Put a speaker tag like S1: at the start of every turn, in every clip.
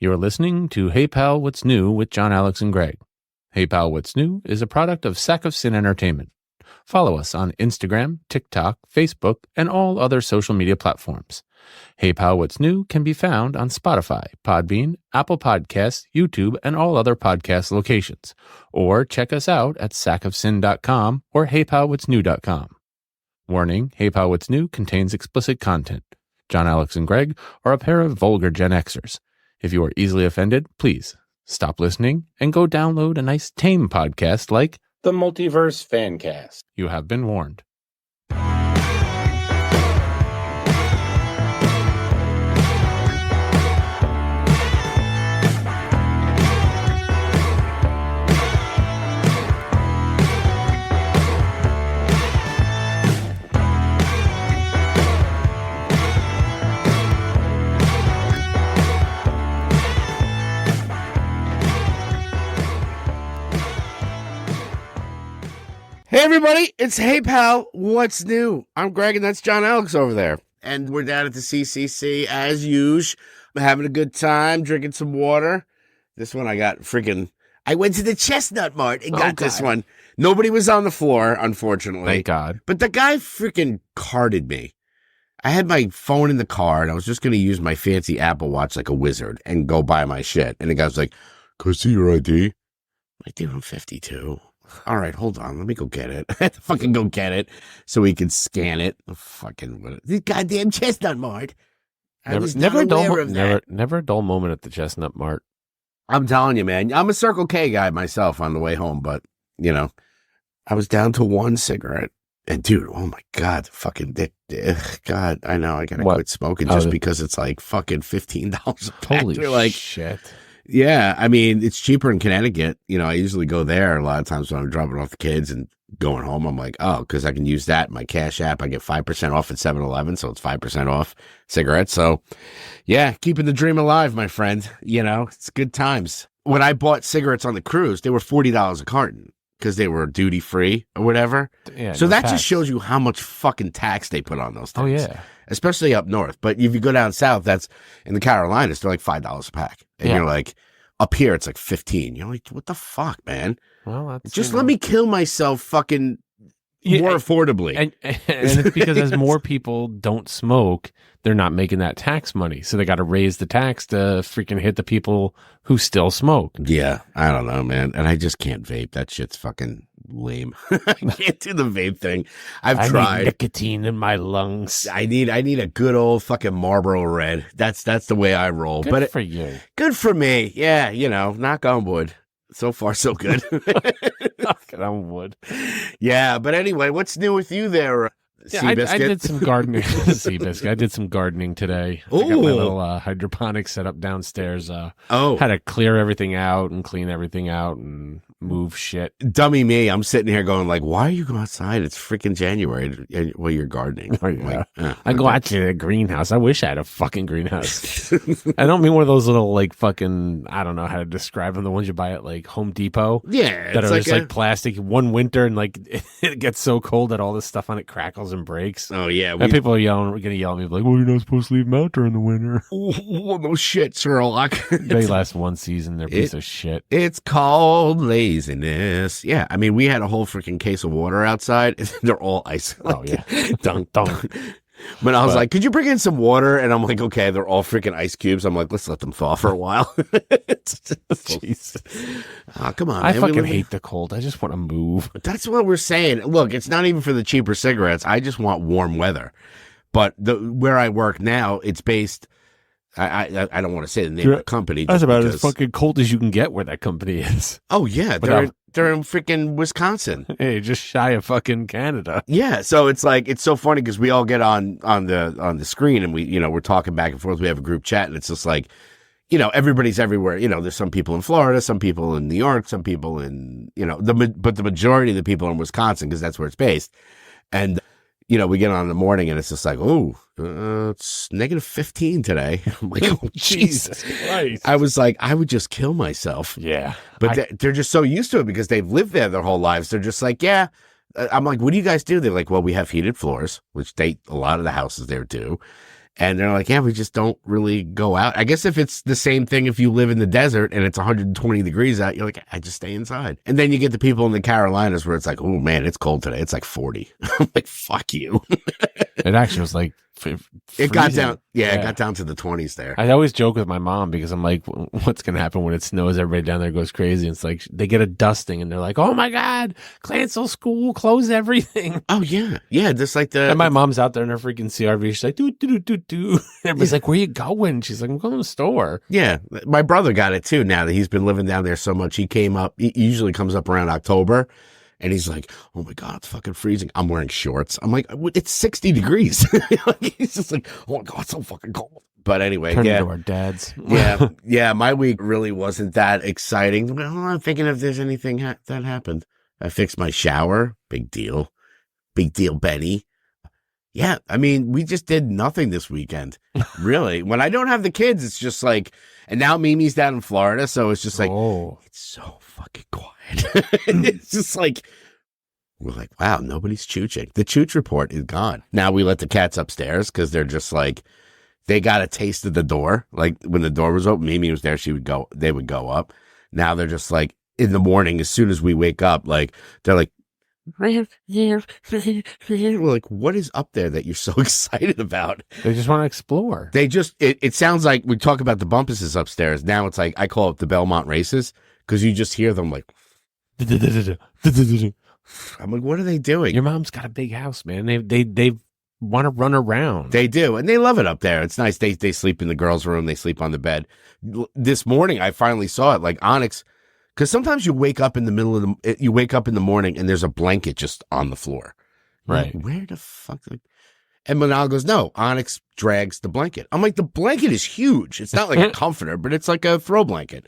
S1: You're listening to Hey Pal, What's New with John, Alex, and Greg. Hey Pal, What's New is a product of Sack of Sin Entertainment. Follow us on Instagram, TikTok, Facebook, and all other social media platforms. Hey Pal, What's New can be found on Spotify, Podbean, Apple Podcasts, YouTube, and all other podcast locations. Or check us out at sackofsin.com or heypalwhatsnew.com. Warning, Hey Pal, What's New contains explicit content. John, Alex, and Greg are a pair of vulgar Gen Xers. If you are easily offended, please stop listening and go download a nice tame podcast like
S2: The Multiverse Fancast.
S1: You Have Been Warned.
S3: Hey everybody, it's Hey Pal, What's New? I'm Greg and that's John Alex over there. And we're down at the CCC as usual, having a good time, drinking some water. This one I went to the Chestnut Mart and got this one. Nobody was on the floor, unfortunately.
S1: Thank God.
S3: But the guy freaking carded me. I had my phone in the car and I was just going to use my fancy Apple Watch like a wizard and go buy my shit. And the guy was like, "Can I see your ID?" I'm like, "Dude, I'm 52. All right, hold on. Let me go get it." I had to fucking go get it so he could scan it. The goddamn Chestnut Mart.
S1: Never a dull moment at the Chestnut Mart.
S3: I'm telling you, man. I'm a Circle K guy myself on the way home, but, you know, I was down to one cigarette. And, dude, oh, my God. Fucking dick. God, I know. I got to quit smoking just because it's like fucking $15 a pack.
S1: Holy shit.
S3: Yeah, I mean, it's cheaper in Connecticut. You know, I usually go there a lot of times when I'm dropping off the kids and going home. I'm like, oh, because I can use that in my Cash App. I get 5% off at 7-Eleven, so it's 5% off cigarettes. So, yeah, keeping the dream alive, my friend. You know, it's good times. When I bought cigarettes on the cruise, they were $40 a carton because they were duty free or whatever. Yeah, so that just shows you how much fucking tax they put on those things.
S1: Oh, yeah.
S3: Especially up north. But if you go down south, that's in the Carolinas, they're like $5 a pack. And you're like, up here, it's like 15. You're like, what the fuck, man?
S1: Well,
S3: just let me kill myself fucking more affordably.
S1: And it's because as more people don't smoke, they're not making that tax money. So they got to raise the tax to freaking hit the people who still smoke.
S3: Yeah, I don't know, man. And I just can't vape. That shit's fucking lame. I can't do the vape thing. I tried.
S1: Need nicotine in my lungs.
S3: I need a good old fucking Marlboro Red. That's the way I roll.
S1: Good for you.
S3: Good for me. Yeah, you know, knock on wood. So far, so good.
S1: Knock on wood.
S3: Yeah, but anyway, what's new with you there, Seabiscuit?
S1: I did some gardening. Seabiscuit. I did some gardening today.
S3: Ooh.
S1: I got my little hydroponics set up downstairs. Had to clear everything out and clean everything out and move shit.
S3: Dummy me. I'm sitting here going like, why are you going outside? It's freaking January while you're gardening.
S1: Oh, yeah. I go out to the greenhouse. I wish I had a fucking greenhouse. I don't mean one of those little like fucking, I don't know how to describe them. The ones you buy at like Home Depot.
S3: Yeah.
S1: That are just like plastic. One winter and like it gets so cold that all this stuff on it crackles and breaks.
S3: Oh yeah.
S1: And people are going to yell at me like, well, you're not supposed to leave them out during the winter.
S3: Oh, no shit, Sherlock.
S1: They last one season. They're a piece of shit.
S3: It's called laziness. Yeah. I mean, we had a whole freaking case of water outside. They're all ice.
S1: Oh yeah.
S3: Dunk. But I was like, could you bring in some water? And I'm like, okay, they're all freaking ice cubes. I'm like, let's let them thaw for a while.
S1: Jesus.
S3: Oh, come on,
S1: I
S3: man.
S1: fucking hate the cold. I just want to move.
S3: That's what we're saying. Look, it's not even for the cheaper cigarettes. I just want warm weather. But where I work now, it's based... I don't want to say the name of the company.
S1: That's about as fucking cold as you can get where that company is.
S3: Oh, yeah. They're in freaking Wisconsin.
S1: Hey, just shy of fucking Canada.
S3: Yeah. So it's like, it's so funny because we all get on the screen and we're talking back and forth. We have a group chat and it's just like, you know, everybody's everywhere. You know, there's some people in Florida, some people in New York, some people in, you know, but the majority of the people are in Wisconsin because that's where it's based. And, you know, we get on in the morning and it's just like, it's -15 today. I'm like, oh, Jesus Christ. I was like, I would just kill myself.
S1: Yeah.
S3: But they're just so used to it because they've lived there their whole lives. They're just like, yeah. I'm like, what do you guys do? They're like, well, we have heated floors, which a lot of the houses there do. And they're like, yeah, we just don't really go out. I guess if it's the same thing, if you live in the desert and it's 120 degrees out, you're like, I just stay inside. And then you get the people in the Carolinas where it's like, oh man, it's cold today. It's like 40. I'm like, fuck you.
S1: It actually was like
S3: It got
S1: freezing.
S3: down. Yeah, it got down to the 20s there.
S1: I always joke with my mom because I'm like, what's going to happen when it snows? Everybody down there goes crazy. It's like they get a dusting and they're like, oh my God, cancel school, close everything.
S3: Oh, yeah. Yeah, just like the...
S1: And my mom's out there in her freaking CRV. She's like, do. Everybody's like, where you going? She's like, I'm going to the store.
S3: Yeah, my brother got it too now that he's been living down there so much. He came up, he usually comes up around October. And he's like, oh my God, it's fucking freezing. I'm wearing shorts. I'm like, it's 60 degrees. He's just like, oh my God, it's so fucking cold. But anyway,
S1: Turn
S3: yeah.
S1: into our dads.
S3: Yeah. My week really wasn't that exciting. Well, I'm thinking if there's anything that happened. I fixed my shower. Big deal. Big deal, Benny. Yeah. I mean, we just did nothing this weekend. Really. When I don't have the kids, it's just like, and now Mimi's down in Florida. So it's just like, it's so fucking quiet. It's just like, we're like, wow, nobody's chooching. The chooch report is gone. Now we let the cats upstairs because they're just like, they got a taste of the door. Like when the door was open, Mimi was there, they would go up. Now they're just like, in the morning, as soon as we wake up, like, they're like, we're like, what is up there that you're so excited about?
S1: They just want to explore.
S3: They just, it sounds like we talk about the bumpuses upstairs. Now it's like, I call it the Belmont races because you just hear them like, I'm like, what are they doing?
S1: Your mom's got a big house, man. They want to run around.
S3: They do, and they love it up there. It's nice. They sleep in the girls' room. They sleep on the bed. This morning, I finally saw it. Like Onyx, because sometimes you wake up in the morning and there's a blanket just on the floor.
S1: Right?
S3: Like, where the fuck? And Manal goes, no. Onyx drags the blanket. I'm like, the blanket is huge. It's not like a comforter, but it's like a throw blanket.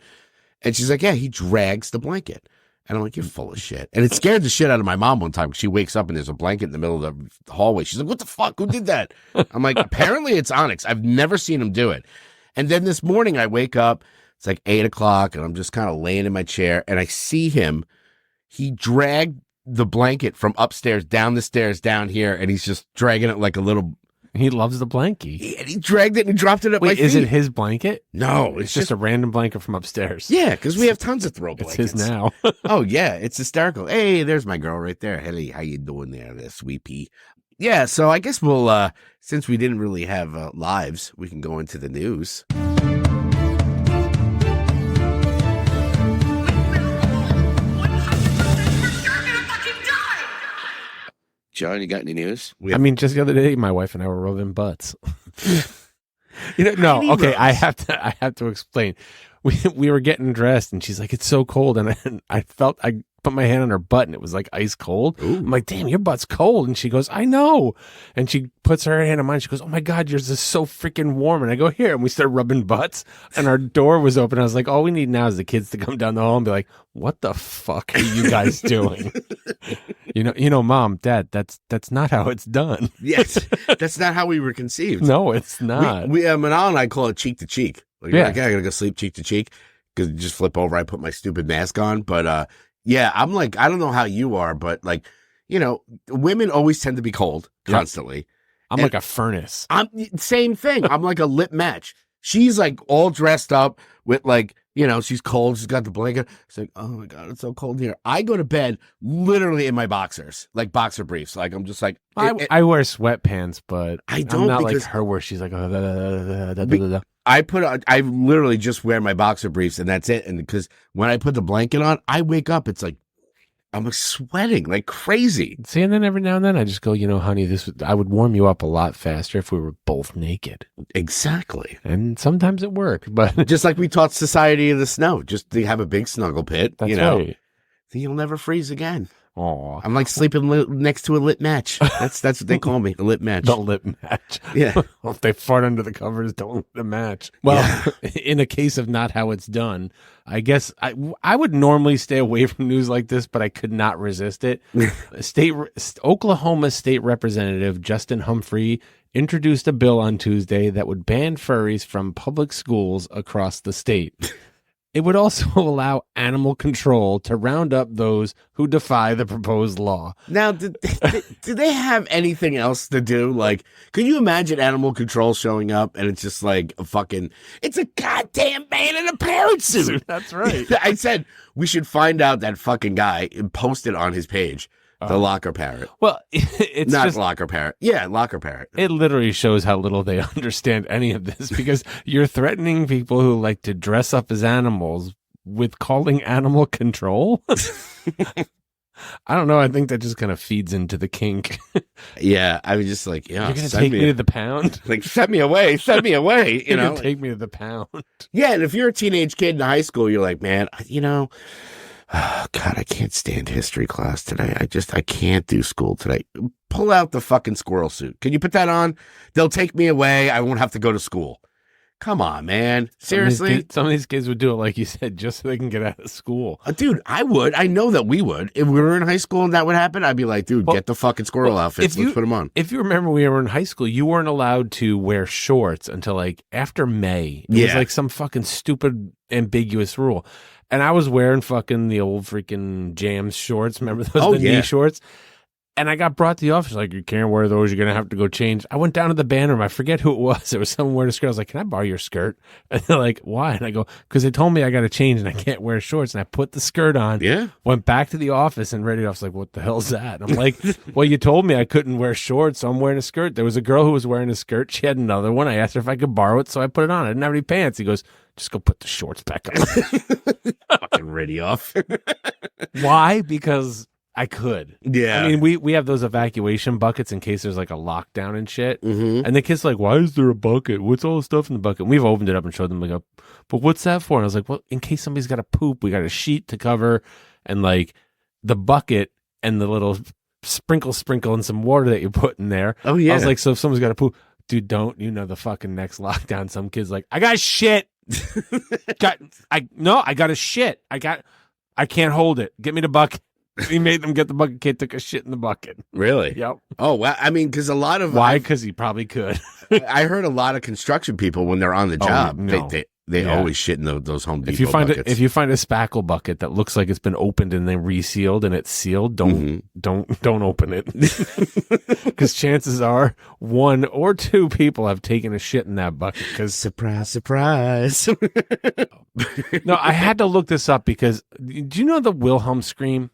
S3: And she's like, yeah, he drags the blanket. And I'm like, you're full of shit. And it scared the shit out of my mom one time. She wakes up and there's a blanket in the middle of the hallway. She's like, what the fuck? Who did that? I'm like, apparently it's Onyx. I've never seen him do it. And then this morning I wake up, it's like 8:00 and I'm just kind of laying in my chair and I see him. He dragged the blanket from upstairs down the stairs down here and he's just dragging it like a little...
S1: He loves the blankie.
S3: And he dragged it and he dropped it at my feet.
S1: Is it his blanket?
S3: No.
S1: It's just a random blanket from upstairs.
S3: Yeah, because we have tons of throw blankets.
S1: It's his now.
S3: Oh, yeah. It's hysterical. Hey, there's my girl right there. Hey, how you doing there, sweet pea? Yeah, so I guess we'll, since we didn't really have lives, we can go into the news. John, you got any news?
S1: I mean, just the other day, my wife and I were rubbing butts. No, okay. I have to explain. We were getting dressed, and she's like, "It's so cold," and I put my hand on her butt, and it was like ice cold.
S3: Ooh.
S1: I'm like, "Damn, your butt's cold," and she goes, "I know," and she puts her hand on mine. She goes, "Oh my God, yours is so freaking warm," and I go, "Here," and we start rubbing butts, and our door was open. I was like, "All we need now is the kids to come down the hall and be like, what the fuck are you guys doing?" You know, Mom, Dad, that's not how it's done.
S3: Yes, that's not how we were conceived.
S1: No, it's not.
S3: We Manal and I call it cheek to cheek. Like,
S1: Yeah.
S3: I gotta go sleep cheek to cheek because you just flip over. I put my stupid mask on, but yeah, I'm like, I don't know how you are, but like, women always tend to be cold constantly.
S1: I'm like a furnace.
S3: I'm same thing. I'm like a lit match. She's like all dressed up with like, she's cold. She's got the blanket. She's like, oh my God, it's so cold here. I go to bed literally in my boxers, like boxer briefs. Like I'm just like,
S1: I wear sweatpants, but
S3: I don't
S1: I'm not
S3: because
S1: like her where she's like,
S3: I literally just wear my boxer briefs and that's it. And because when I put the blanket on, I wake up, it's like, I'm sweating like crazy.
S1: See, and then every now and then I just go, honey, I would warm you up a lot faster if we were both naked.
S3: Exactly.
S1: And sometimes it worked, but
S3: just like we taught Society of the Snow, just to have a big snuggle pit,
S1: that's right.
S3: Then you'll never freeze again.
S1: Aw.
S3: I'm like sleeping next to a lit match. That's what they call me, a lit match.
S1: The lit match.
S3: Yeah.
S1: Well, if they fart under the covers, don't lit the match. Well, in a case of not how it's done, I guess I would normally stay away from news like this, but I could not resist it. Oklahoma State Representative Justin Humphrey introduced a bill on Tuesday that would ban furries from public schools across the state. It would also allow animal control to round up those who defy the proposed law.
S3: Now, do they have anything else to do? Like, could you imagine animal control showing up and it's just like it's a goddamn man in a parrot suit.
S1: That's right.
S3: I said we should find out that fucking guy and post it on his page. The locker parrot.
S1: Well, it's
S3: not
S1: just,
S3: locker parrot. Yeah, locker parrot.
S1: It literally shows how little they understand any of this because you're threatening people who like to dress up as animals with calling animal control. I don't know. I think that just kind of feeds into the kink.
S3: Yeah, I was just like, yeah,
S1: you're gonna take me to the pound.
S3: Like, send me away.
S1: You're gonna take me to the pound.
S3: Yeah, and if you're a teenage kid in high school, you're like, man, oh, God, I can't stand history class today. I can't do school today. Pull out the fucking squirrel suit. Can you put that on? They'll take me away. I won't have to go to school. Come on, man. Seriously?
S1: Some of these kids would do it, like you said, just so they can get out of school.
S3: Dude, I would. I know that we would. If we were in high school and that would happen, I'd be like, dude, get the fucking squirrel outfits. Let's put them on.
S1: If you remember when we were in high school, you weren't allowed to wear shorts until like after May. It was like some fucking stupid ambiguous rule. And I was wearing fucking the old freaking Jams shorts. Remember those knee shorts? And I got brought to the office like, you can't wear those. You're going to have to go change. I went down to the band room. I forget who it was. It was someone wearing a skirt. I was like, can I borrow your skirt? And they're like, why? And I go, because they told me I got to change and I can't wear shorts. And I put the skirt on. Yeah. Went back to the office and read it off. I was like, what the hell's that? And I'm like, well, you told me I couldn't wear shorts, so I'm wearing a skirt. There was a girl who was wearing a skirt. She had another one. I asked her if I could borrow it, so I put it on. I didn't have any pants. He goes, just go put the shorts back on.
S3: Fucking ready off.
S1: Why? Because I could.
S3: Yeah.
S1: I mean, we have those evacuation buckets in case there's like a lockdown and shit. Mm-hmm. And the kids are like, why is there a bucket? What's all the stuff in the bucket? And we've opened it up and showed them, like, but what's that for? And I was like, well, in case somebody's got to poop, we got a sheet to cover and like the bucket and the little sprinkle and some water that you put in there.
S3: Oh, yeah.
S1: I was like, so if someone's got to poop, dude, don't, the fucking next lockdown, some kid's like, I got shit. I got a shit. I can't hold it. Get me the bucket. He made them get the bucket. Kid took a shit in the bucket.
S3: Really?
S1: Yep.
S3: Oh, well, I mean, because a lot of...
S1: Why? Because he probably could.
S3: I heard a lot of construction people, when they're on the job, they always shit in those Home Depot buckets.
S1: If you find a spackle bucket that looks like it's been opened and then resealed and it's sealed, don't open it. Because chances are 1 or 2 people have taken a shit in that bucket. Because
S3: surprise.
S1: No, I had to look this up because do you know the Wilhelm scream?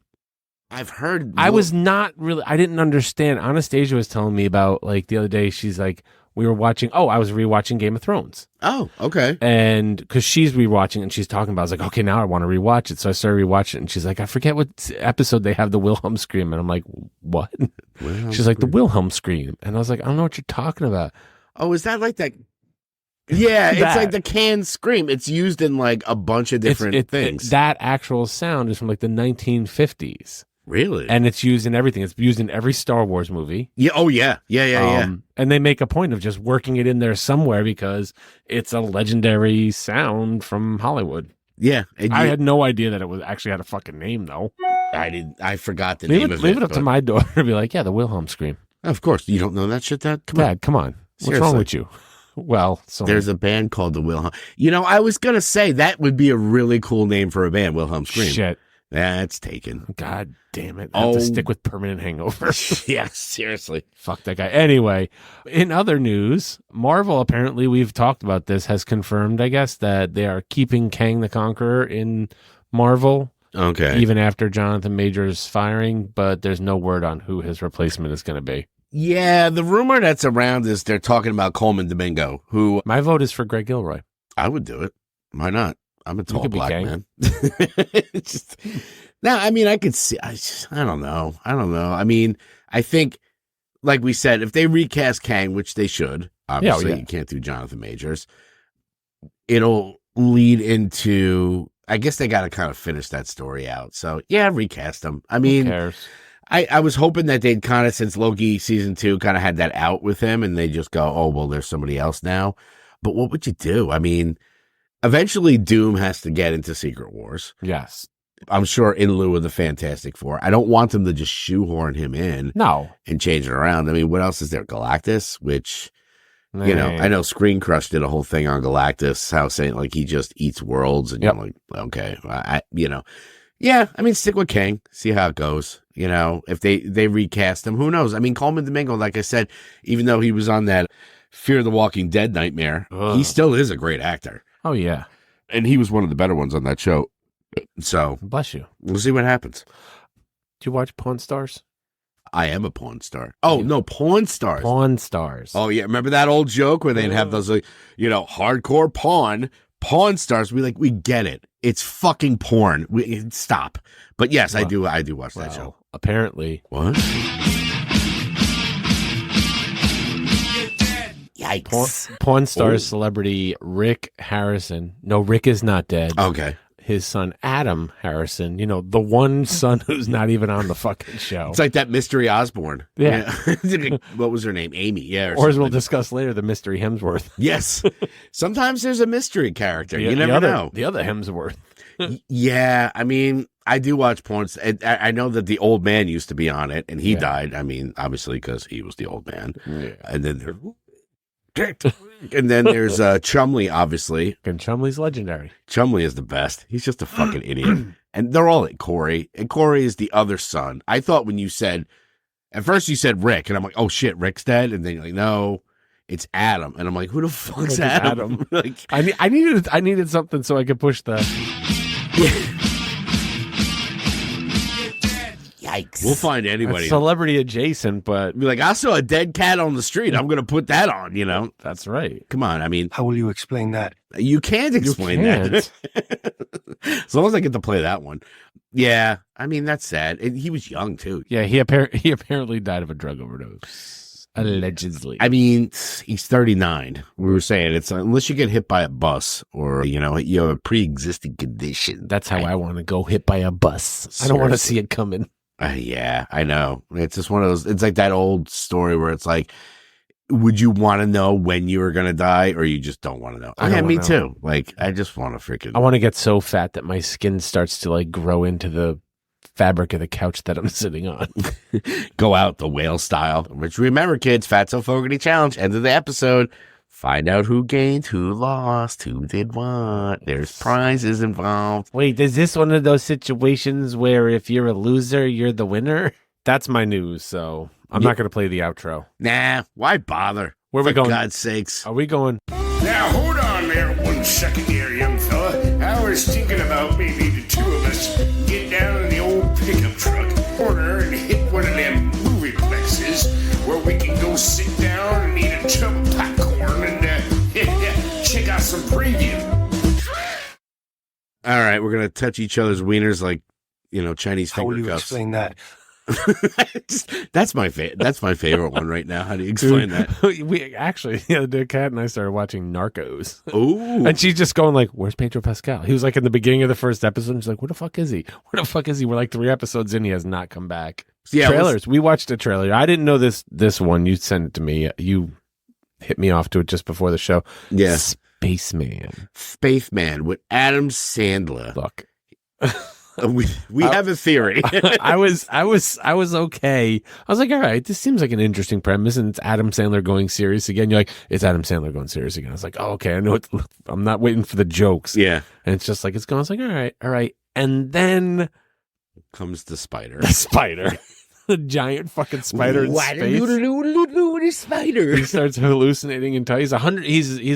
S3: I've heard.
S1: I didn't understand. Anastasia was telling me about, like, the other day, she's like, I was rewatching Game of Thrones.
S3: Oh, okay.
S1: And because she's rewatching and she's talking about, I was like, okay, now I want to rewatch it. So I started rewatching it and she's like, I forget what episode they have the Wilhelm scream. And I'm like, what? She's like, the Wilhelm scream. And I was like, I don't know what you're talking about.
S3: Oh, is that like that? Yeah, it's like the canned scream. It's used in like a bunch of different things.
S1: That actual sound is from like the 1950s.
S3: Really?
S1: And it's used in everything. It's used in every Star Wars movie.
S3: Yeah. Oh, yeah. Yeah.
S1: And they make a point of just working it in there somewhere because it's a legendary sound from Hollywood.
S3: Yeah.
S1: I had no idea that it was actually had a fucking name, though.
S3: I forgot the name of it.
S1: Leave it up to my daughter to be like, yeah, the Wilhelm scream.
S3: Of course. You don't know that shit, Dad?
S1: Dad, come on. What's wrong with you? Well,
S3: there's a band called the Wilhelm. I was going to say that would be a really cool name for a band, Wilhelm Scream.
S1: Shit.
S3: That's taken.
S1: God damn it. I have to stick with permanent hangover.
S3: Yeah, seriously.
S1: Fuck that guy. Anyway, in other news, Marvel, apparently, we've talked about this, has confirmed, I guess, that they are keeping Kang the Conqueror in Marvel.
S3: Okay.
S1: Even after Jonathan Majors firing, but there's no word on who his replacement is going to be.
S3: Yeah, the rumor that's around is they're talking about Coleman Domingo, who...
S1: My vote is for Greg Gilroy.
S3: I would do it. Why not? I'm a tall black man. I could see. I don't know. I mean, I think, like we said, if they recast Kang, which they should, obviously, you can't do Jonathan Majors. It'll lead into. I guess they got to kind of finish that story out. So yeah, recast them. I mean,
S1: who cares?
S3: I was hoping that they'd kind of, since Loki season 2 kind of had that out with him, and they just go, oh well, there's somebody else now. But what would you do? I mean. Eventually, Doom has to get into Secret Wars.
S1: Yes.
S3: I'm sure in lieu of the Fantastic Four. I don't want them to just shoehorn him in.
S1: No.
S3: And change it around. I mean, what else is there? Galactus, which You know, I know Screen Crush did a whole thing on Galactus, how saying like he just eats worlds, and you're like, okay, yeah. I mean, stick with King, see how it goes. You know, if they recast him, who knows? I mean, Coleman Domingo, like I said, even though he was on that Fear the Walking Dead nightmare, he still is a great actor.
S1: Oh yeah,
S3: and he was one of the better ones on that show. So
S1: bless you.
S3: We'll see what happens.
S1: Did you watch Pawn Stars?
S3: I am a porn star. Oh, no, Pawn Stars.
S1: Pawn Stars.
S3: Oh, yeah. Remember that old joke where they'd have those, like, hardcore Pawn Stars? We get it. It's fucking porn. Stop. But yes, I do watch that show.
S1: Apparently.
S3: What? Yikes.
S1: Pawn Stars celebrity Rick Harrison. No, Rick is not dead.
S3: Okay.
S1: His son, Adam Harrison, the one son who's not even on the fucking show.
S3: It's like that Mystery Osborne.
S1: Yeah.
S3: What was her name? Amy. Yeah.
S1: Or as we'll discuss later, the Mystery Hemsworth.
S3: Yes. Sometimes there's a mystery character. You never know.
S1: The other Hemsworth.
S3: Yeah. I mean, I do watch porn. I know that the old man used to be on it, and he died. I mean, obviously, because he was the old man.
S1: Yeah.
S3: And then there's Chumley, obviously.
S1: And Chumley's legendary.
S3: Chumley is the best. He's just a fucking idiot. And they're all Corey. And Corey is the other son. I thought when you said, at first you said Rick, and I'm like, oh shit, Rick's dead. And then you're like, no, it's Adam. And I'm like, who the fuck's Adam? Like,
S1: I needed something so I could push the.
S3: Yikes. We'll find anybody.
S1: That's celebrity adjacent, but
S3: be like, I saw a dead cat on the street. I'm going to put that on,
S1: That's right.
S3: Come on. I mean,
S4: how will you explain that?
S3: You can't explain that. As long as I get to play that one. Yeah. I mean, that's sad. And he was young too.
S1: Yeah. He apparently died of a drug overdose. Allegedly.
S3: I mean, he's 39. We were saying it's unless you get hit by a bus or, you have a pre-existing condition.
S1: That's how I want to go, hit by a bus. Seriously. I don't want to see it coming.
S3: Yeah, I know. It's just one of those. It's like that old story where it's like, would you want to know when you were going to die, or you just don't want to know? Me too. Like, I just want to freaking.
S1: I want to get so fat that my skin starts to grow into the fabric of the couch that I'm sitting on.
S3: Go out the whale style. Which remember, kids, Fatso Fogarty Challenge. End of the episode. Find out who gained, who lost, who did what. There's prizes involved.
S1: Wait, is this one of those situations where if you're a loser, you're the winner? That's my news, so I'm not going to play the outro.
S3: Nah, why bother?
S1: Where are we going?
S3: For God's sakes.
S1: Are we going?
S5: Now, hold on there 1 second here, young fella. I was thinking about maybe the two of us get down in the old pickup truck corner and hit one of them movie plexes where we can go sit down and eat a tub of popcorn and check out some preview.
S3: All right, we're gonna touch each other's wieners like Chinese finger
S4: cuffs. How will you explain that?
S3: That's my favorite one right now. How do you explain that?
S1: We actually, the cat and I started watching Narcos.
S3: Ooh,
S1: and she's just going like, "Where's Pedro Pascal?" He was like in the beginning of the first episode. And she's like, "Where the fuck is he? Where the fuck is he?" We're like 3 episodes in, he has not come back.
S3: Yeah,
S1: trailers. We watched a trailer. I didn't know this one. You sent it to me. You hit me off to it just before the show.
S3: Yeah,
S1: Spaceman
S3: with Adam Sandler.
S1: Look.
S3: We have a theory.
S1: I was okay. I was like, all right, this seems like an interesting premise, and it's Adam Sandler going serious again. You're like, it's Adam Sandler going serious again. I was like, oh, okay, I know. I'm not waiting for the jokes.
S3: Yeah,
S1: and it's just like it's going. I was like, all right, and then
S3: comes the spider.
S1: The spider. The giant fucking spider in space.
S3: Spider.
S1: He starts hallucinating and he's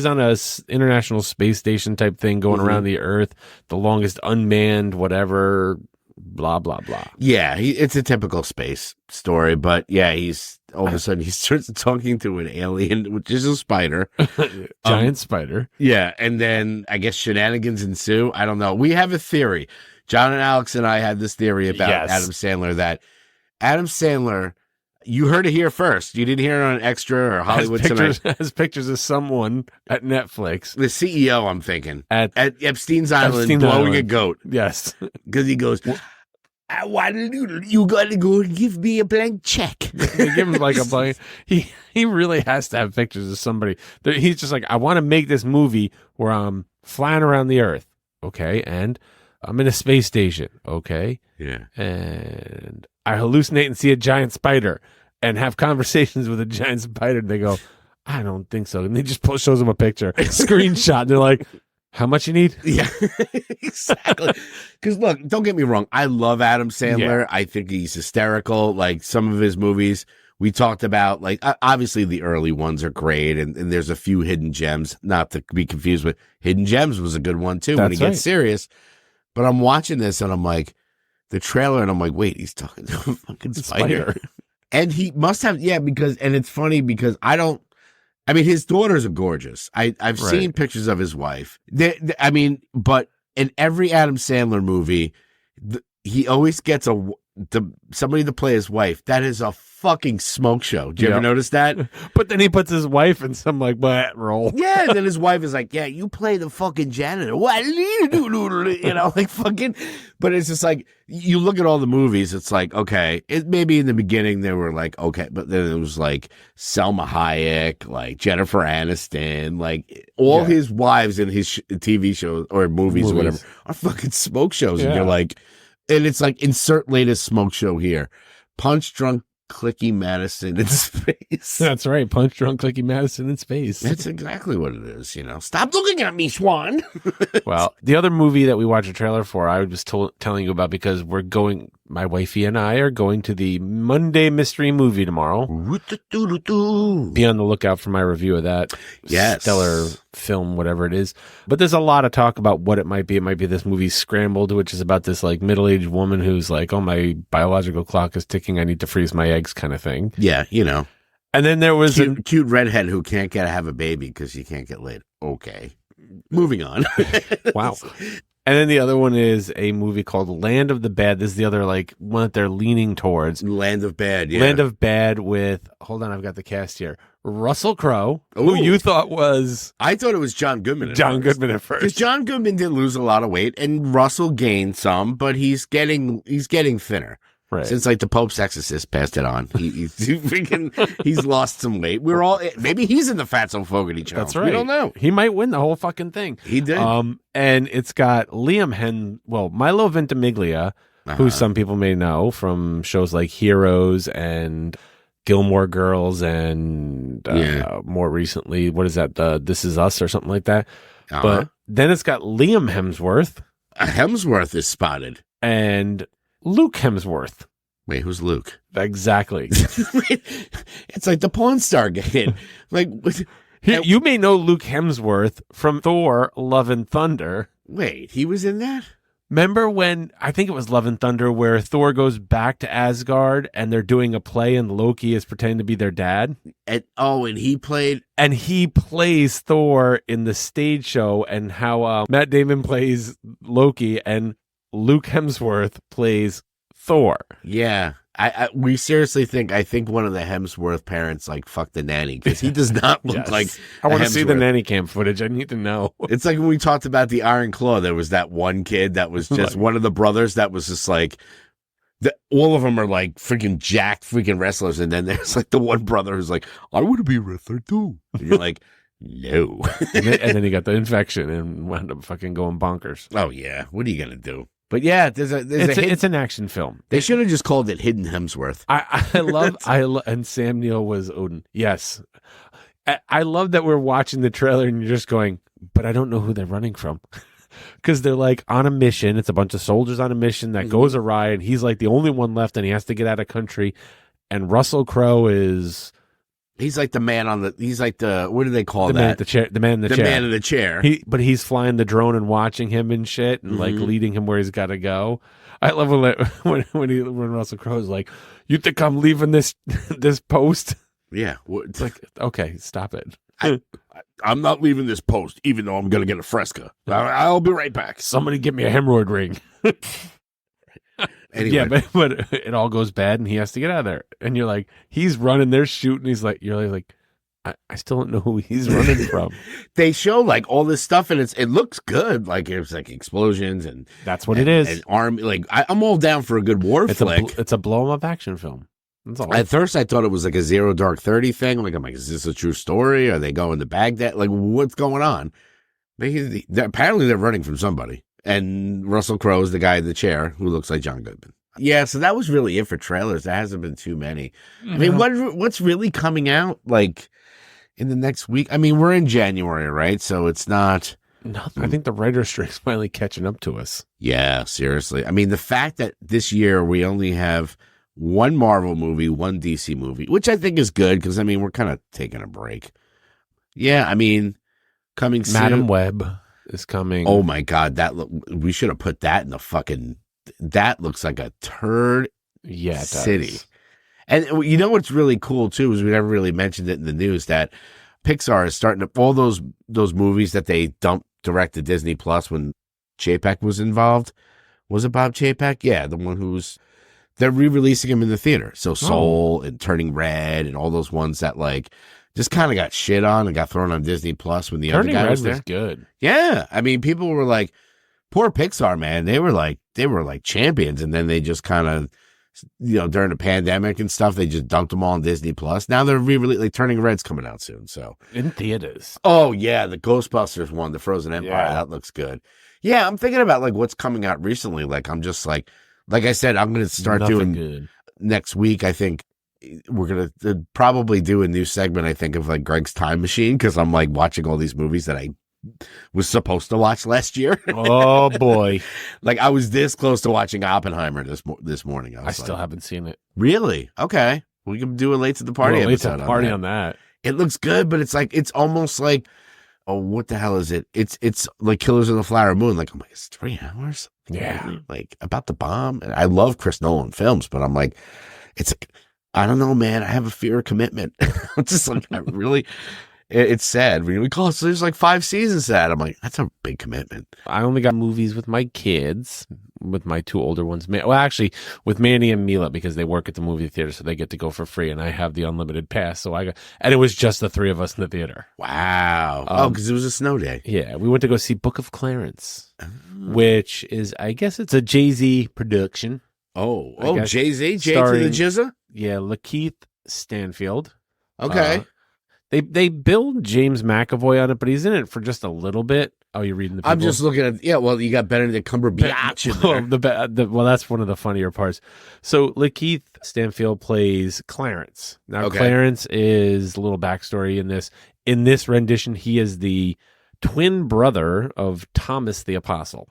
S1: on a international space station type thing going around the Earth, the longest unmanned whatever, blah blah blah.
S3: Yeah, it's a typical space story, but yeah, he's all of a sudden he starts talking to an alien, which is a spider,
S1: giant spider.
S3: Yeah, and then I guess shenanigans ensue. I don't know. We have a theory. John and Alex and I had this theory about Adam Sandler that. Adam Sandler, you heard it here first. You didn't hear it on Extra or Hollywood Tonight.
S1: Has pictures of someone at Netflix.
S3: The CEO, I'm thinking. At Epstein's Island blowing a goat.
S1: Yes.
S3: Because he goes, why you got to go and give me a blank check.
S1: They give him like a blank. He really has to have pictures of somebody. He's just like, I want to make this movie where I'm flying around the Earth. Okay. And I'm in a space station. Okay.
S3: Yeah.
S1: And I hallucinate and see a giant spider and have conversations with a giant spider. And they go, I don't think so. And they just shows him a picture, screenshot, and they're like, how much you need?
S3: Yeah, exactly. Because look, don't get me wrong. I love Adam Sandler. I think he's hysterical. Like some of his movies we talked about, like obviously the early ones are great. And there's a few hidden gems, not to be confused with Hidden Gems was a good one too. When he gets serious. But I'm watching this and I'm like, the trailer, and I'm like, wait, he's talking to a fucking spider. And he must have, because it's funny because his daughters are gorgeous. I've seen pictures of his wife. But in every Adam Sandler movie, he always gets somebody to play his wife. That is a fucking smoke show. Do you ever notice that?
S1: But then he puts his wife in some like that role.
S3: Yeah, and then his wife is like, yeah, you play the fucking janitor. What? Like fucking. But it's just like, you look at all the movies, it's like, okay, maybe in the beginning they were like, okay, but then it was like Selma Hayek, like Jennifer Aniston, like all his wives in his TV shows or movies or whatever are fucking smoke shows. And you're like, and it's like, insert latest smoke show here. Punch Drunk Clicky Madison in space.
S1: That's right. Punch Drunk Clicky Madison in space.
S3: That's exactly what it is, Stop looking at me, Swan.
S1: Well, the other movie that we watched a trailer for, I was telling you about because my wifey and I are going to the Monday Mystery Movie tomorrow. Be on the lookout for my review of that stellar film, whatever it is. But there's a lot of talk about what it might be. It might be this movie Scrambled, which is about this like middle-aged woman who's like, oh, my biological clock is ticking. I need to freeze my eggs kind of thing.
S3: Yeah,
S1: And then there was
S3: cute redhead who can't have a baby because she can't get laid. Okay. Moving on.
S1: Wow. And then the other one is a movie called Land of the Bad. This is the other like one that they're leaning towards.
S3: Land of Bad, yeah.
S1: Land of Bad with, hold on, I've got the cast here. Russell Crowe, who you thought was...
S3: I thought it was John Goodman
S1: Goodman at first.
S3: Because John Goodman did lose a lot of weight, and Russell gained some, but he's getting thinner.
S1: Right.
S3: Since like the Pope's exorcist passed it on. He's lost some weight. Maybe he's in the Fatso Fogarty challenge.
S1: That's right.
S3: We don't know.
S1: He might win the whole fucking thing.
S3: He did.
S1: And it's got Milo Ventimiglia, who some people may know from shows like Heroes and Gilmore Girls and more recently, what is that? This Is Us or something like that. But then it's got Liam Hemsworth.
S3: Hemsworth is spotted.
S1: And Luke Hemsworth.
S3: Wait, who's Luke?
S1: Exactly.
S3: It's like the Pawn Star kid. Like,
S1: you may know Luke Hemsworth from Thor: Love and Thunder.
S3: Wait, he was in that?
S1: Remember when, I think it was Love and Thunder, where Thor goes back to Asgard and they're doing a play and Loki is pretending to be their dad?
S3: And he played...
S1: And he plays Thor in the stage show, and how Matt Damon plays Loki and Luke Hemsworth plays Thor.
S3: Yeah. We seriously I think one of the Hemsworth parents like fucked the nanny because he does not look like
S1: I want to see the nanny cam footage. I need to know.
S3: It's like when we talked about the Iron Claw, there was that one kid that was just one of the brothers that was just like, all of them are like freaking jacked freaking wrestlers. And then there's like the one brother who's like, I want to be a wrestler too. And you're like, no.
S1: and then he got the infection and wound up fucking going bonkers.
S3: Oh yeah. What are you going to do? But yeah,
S1: it's an action film.
S3: They should have just called it Hidden Hemsworth.
S1: I love and Sam Neill was Odin. Yes. I love that we're watching the trailer and you're just going, but I don't know who they're running from. Because they're like on a mission. It's a bunch of soldiers on a mission that goes awry, and he's like the only one left, and he has to get out of country. And Russell Crowe is...
S3: He's like the man on the... He's like the... What do they call that?
S1: Man at the chair, the man in the chair.
S3: The man in the chair.
S1: But he's flying the drone and watching him and shit, and like leading him where he's got to go. I love when Russell Crowe's like, "You think I'm leaving this post?"
S3: Yeah.
S1: It's like, okay, stop it.
S3: I'm not leaving this post, even though I'm going to get a Fresca. I'll be right back.
S1: Somebody give me a hemorrhoid ring. Anyway. Yeah, but it all goes bad, and he has to get out of there. And you're like, he's running, they're shooting. You're like, I still don't know who he's running from.
S3: They show like all this stuff, and it looks good. Like it's like explosions, and
S1: that's what it is.
S3: And army, like I'm all down for a good war flick.
S1: It's a blow 'em up action film. That's all.
S3: At first, I thought it was like a Zero Dark 30 thing. I'm like, is this a true story? Are they going to Baghdad? Like, what's going on? Apparently, they're running from somebody. And Russell Crowe is the guy in the chair who looks like John Goodman. Yeah, so that was really it for trailers. There hasn't been too many. I mean, what's really coming out? Like, in the next week? I mean, we're in January, right? So it's not.
S1: Nothing. I think the writer's strike's finally catching up to us.
S3: Yeah, seriously. I mean, the fact that this year we only have one Marvel movie, one DC movie, which I think is good because, I mean, we're kind of taking a break. Yeah, I mean, coming soon.
S1: Madam Web is coming.
S3: Oh, my God. We should have put that in the fucking. That looks like a turd city. And you know what's really cool, too, is we never really mentioned it in the news that Pixar is starting to. All those movies that they dumped direct to Disney Plus when Chapek was involved. Was it Bob Chapek? Yeah, the one they're re-releasing him in the theater. So Soul and Turning Red and all those ones that like just kind of got shit on and got thrown on Disney Plus when the other guy was there.
S1: Was good.
S3: Yeah, I mean, people were like, poor Pixar, man. They were like champions, and then they just kind of, during the pandemic and stuff, they just dumped them all on Disney Plus. Now they're re-releasing, like Turning Red's coming out soon. So
S1: in theaters.
S3: Oh yeah, the Ghostbusters one, the Frozen Empire, that looks good. Yeah, I'm thinking about like what's coming out recently. Like I'm just like I said, I'm going to start doing good. Next week. I think we're going to probably do a new segment. I think of like Greg's Time Machine because I'm like watching all these movies that I was supposed to watch last year.
S1: Oh boy!
S3: Like I was this close to watching Oppenheimer this morning.
S1: I still haven't seen it.
S3: Really? Okay, we can do a late to the party episode.
S1: Late to party on that.
S3: It looks good, but it's like it's almost like. Oh, what the hell is it? It's like Killers of the Flower Moon. Like, I'm like, it's 3 hours?
S1: Yeah.
S3: Like, about the bomb? And I love Chris Nolan films, but I'm like, I don't know, man. I have a fear of commitment. I'm just like, it's sad. We call it, so there's like 5 seasons of that. I'm like, that's a big commitment.
S1: I only got movies with my kids, with my 2 older ones. Well, actually, with Manny and Mila, because they work at the movie theater, so they get to go for free, and I have the unlimited pass. So and it was just the 3 of us in the theater.
S3: Wow. Because it was a snow day.
S1: Yeah. We went to go see Book of Clarence, which is, I guess it's a Jay-Z production.
S3: Jay-Z? Jay to the Jizza?
S1: Yeah. Lakeith Stanfield.
S3: Okay.
S1: They build James McAvoy on it, but he's in it for just a little bit. Oh, you're reading the people?
S3: I'm just looking at, you got Benedict Cumberbatch in there.
S1: Well, that's one of the funnier parts. So Lakeith Stanfield plays Clarence. Now, Clarence is a little backstory in this. In this rendition, he is the twin brother of Thomas the Apostle.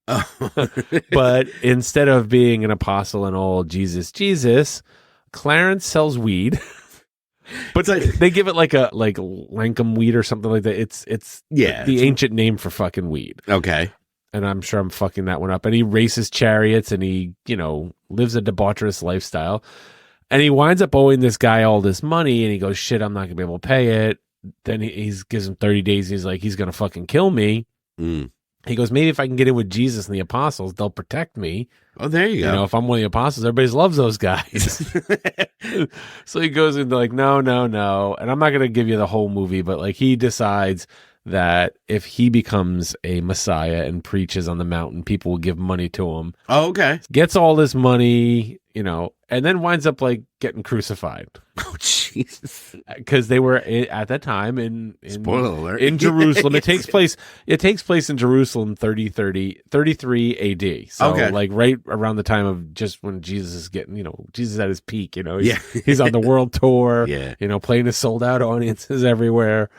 S1: But instead of being an apostle and all Jesus, Clarence sells weed. But they give it like Lankum weed or something like that. It's the ancient name for fucking weed.
S3: Okay.
S1: And I'm sure I'm fucking that one up. And he races chariots and he, lives a debaucherous lifestyle. And he winds up owing this guy all this money and he goes, shit, I'm not gonna be able to pay it. Then he gives him 30 days. He's like, he's gonna fucking kill me. He goes, maybe if I can get in with Jesus and the apostles, they'll protect me.
S3: Oh, there you go.
S1: If I'm one of the apostles, everybody loves those guys. So he goes into like, no. And I'm not going to give you the whole movie, but like he decides that if he becomes a Messiah and preaches on the mountain, people will give money to him.
S3: Oh, okay.
S1: Gets all this money, and then winds up like getting crucified.
S3: Oh, Jesus.
S1: Because they were at that time in
S3: spoiler alert,
S1: in Jerusalem. It takes place in Jerusalem 33 AD. So like right around the time of just when Jesus is getting, Jesus at his peak, he's on the world tour, playing to sold out audiences everywhere.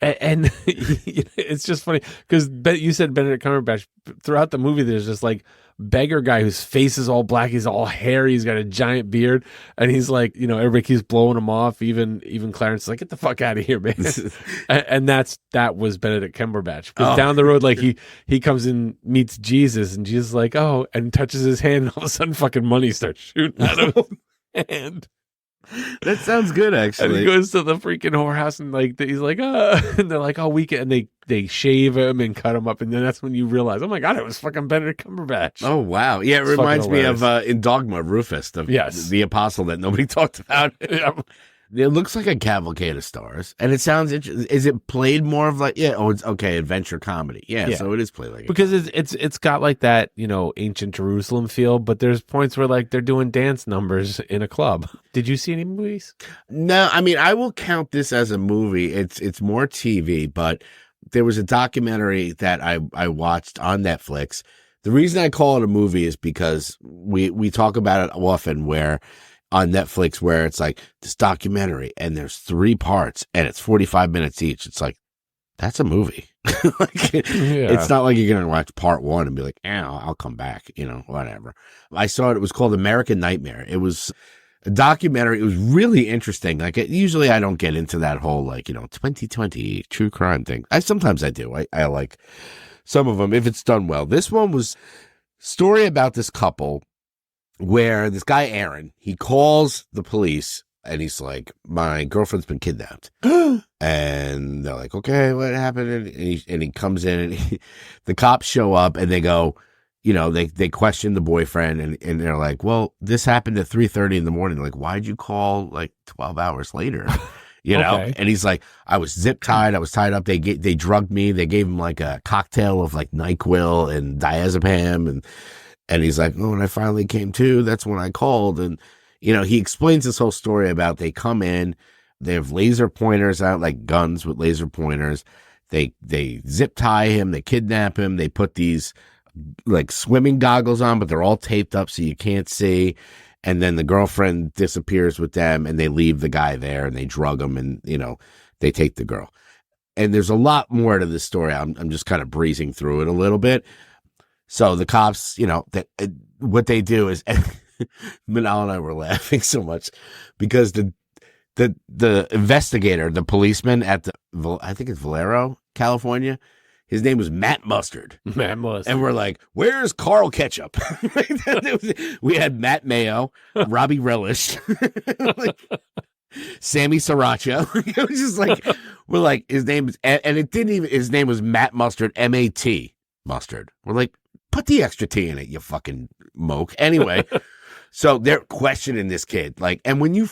S1: And it's just funny because you said Benedict Cumberbatch throughout the movie. There's just like beggar guy whose face is all black. He's all hairy. He's got a giant beard, and he's like, everybody keeps blowing him off. Even Clarence is like, get the fuck out of here, man. and that was Benedict Cumberbatch because down the road, like he comes in, meets Jesus, and Jesus is like, oh, and touches his hand, and all of a sudden, fucking money starts shooting out of him. And
S3: that sounds good, actually.
S1: And he goes to the freaking whorehouse and like he's like, and they're like, oh, we can, and they shave him and cut him up, and then that's when you realize, oh my god, it was fucking Benedict Cumberbatch.
S3: Oh wow, yeah, it reminds me of in Dogma, Rufus, the apostle that nobody talked about.
S1: Yeah.
S3: It looks like a cavalcade of stars, and it sounds interesting. Is it played more of like it's okay, adventure comedy? Yeah, so it is played like
S1: because it's got like that ancient Jerusalem feel, but there's points where like they're doing dance numbers in a club. Did you see any movies?
S3: No, I mean I will count this as a movie. It's more TV, but there was a documentary that I watched on Netflix. The reason I call it a movie is because we talk about it often where on Netflix where it's like this documentary and there's 3 parts and it's 45 minutes each. It's like, that's a movie. It's not like you're going to watch part 1 and be like, I'll come back, whatever. I saw it. It was called American Nightmare. It was a documentary. It was really interesting. Like usually I don't get into that whole 2020 true crime thing. Sometimes I do. I like some of them if it's done well. This one was story about this couple where this guy, Aaron, he calls the police and he's like, my girlfriend's been kidnapped. And they're like, okay, what happened? And he comes in and the cops show up and they go, they question the boyfriend and they're like, well, this happened at 3:30 in the morning. Like, why'd you call 12 hours later?
S1: Okay.
S3: And he's like, I was zip tied. I was tied up. They drugged me. They gave him a cocktail of NyQuil and diazepam. And he's like, oh, when I finally came to, that's when I called. And, he explains this whole story about they come in, they have laser pointers out, like guns with laser pointers. They zip tie him. They kidnap him. They put these swimming goggles on, but they're all taped up so you can't see. And then the girlfriend disappears with them and they leave the guy there and they drug him and, they take the girl. And there's a lot more to this story. I'm just kind of breezing through it a little bit. So the cops, what they do is, Manal and I were laughing so much because the investigator, the policeman at I think it's Valero, California, his name was Matt Mustard.
S1: Matt Mustard.
S3: And we're like, where's Carl Ketchup? We had Matt Mayo, Robbie Relish, Sammy Sriracha. It was just we're like, his name is, and it didn't even, his name was Matt Mustard, M-A-T Mustard. We're like, put the extra T in it, you fucking moke. Anyway, so they're questioning this kid. And when you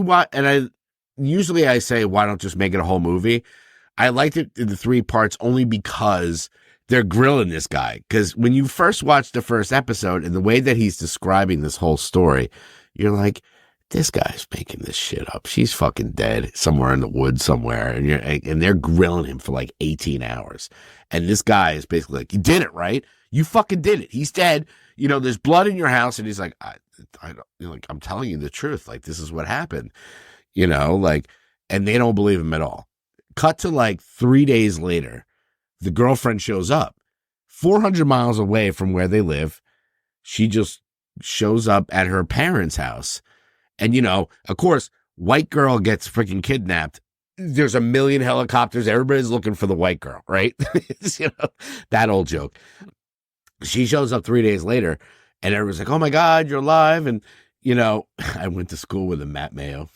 S3: watch, and I say, why don't just make it a whole movie? I liked it in the 3 parts only because they're grilling this guy. Because when you first watch the first episode and the way that he's describing this whole story, you're like, this guy's making this shit up. She's fucking dead somewhere in the woods somewhere. And they're grilling him for 18 hours. And this guy is basically like, you did it, right? You fucking did it. He's dead. There's blood in your house. And he's like, I'm telling you the truth. This is what happened, and they don't believe him at all. Cut to 3 days later, the girlfriend shows up 400 miles away from where they live. She just shows up at her parents' house. And, of course, white girl gets freaking kidnapped. There's a million helicopters. Everybody's looking for the white girl, right? That old joke. She shows up 3 days later and everyone's like, oh my God, you're alive. And, I went to school with a Matt Mayo.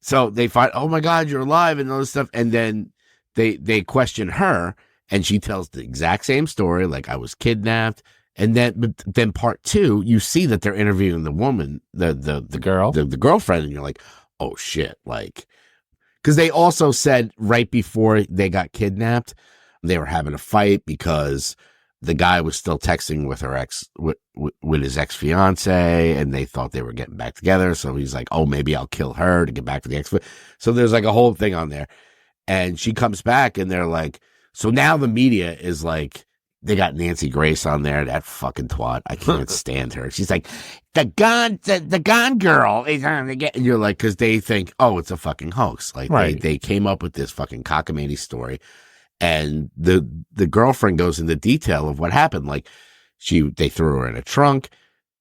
S3: So they find, oh my God, you're alive and all this stuff. And then they question her and she tells the exact same story. I was kidnapped. And then part 2, you see that they're interviewing the woman, the girl, the girlfriend. And you're like, oh shit. Cause they also said right before they got kidnapped, they were having a fight because the guy was still texting with her with his ex-fiance, and they thought they were getting back together. So he's like, oh, maybe I'll kill her to get back to the ex. So there's a whole thing on there. And she comes back and they're like, so now the media is they got Nancy Grace on there, that fucking twat. I can't stand her. She's like, the gun girl is on the get. And you're like, cause they think, oh, it's a fucking hoax.
S1: Right.
S3: They came up with this fucking cockamamie story. And the girlfriend goes into detail of what happened. They threw her in a trunk.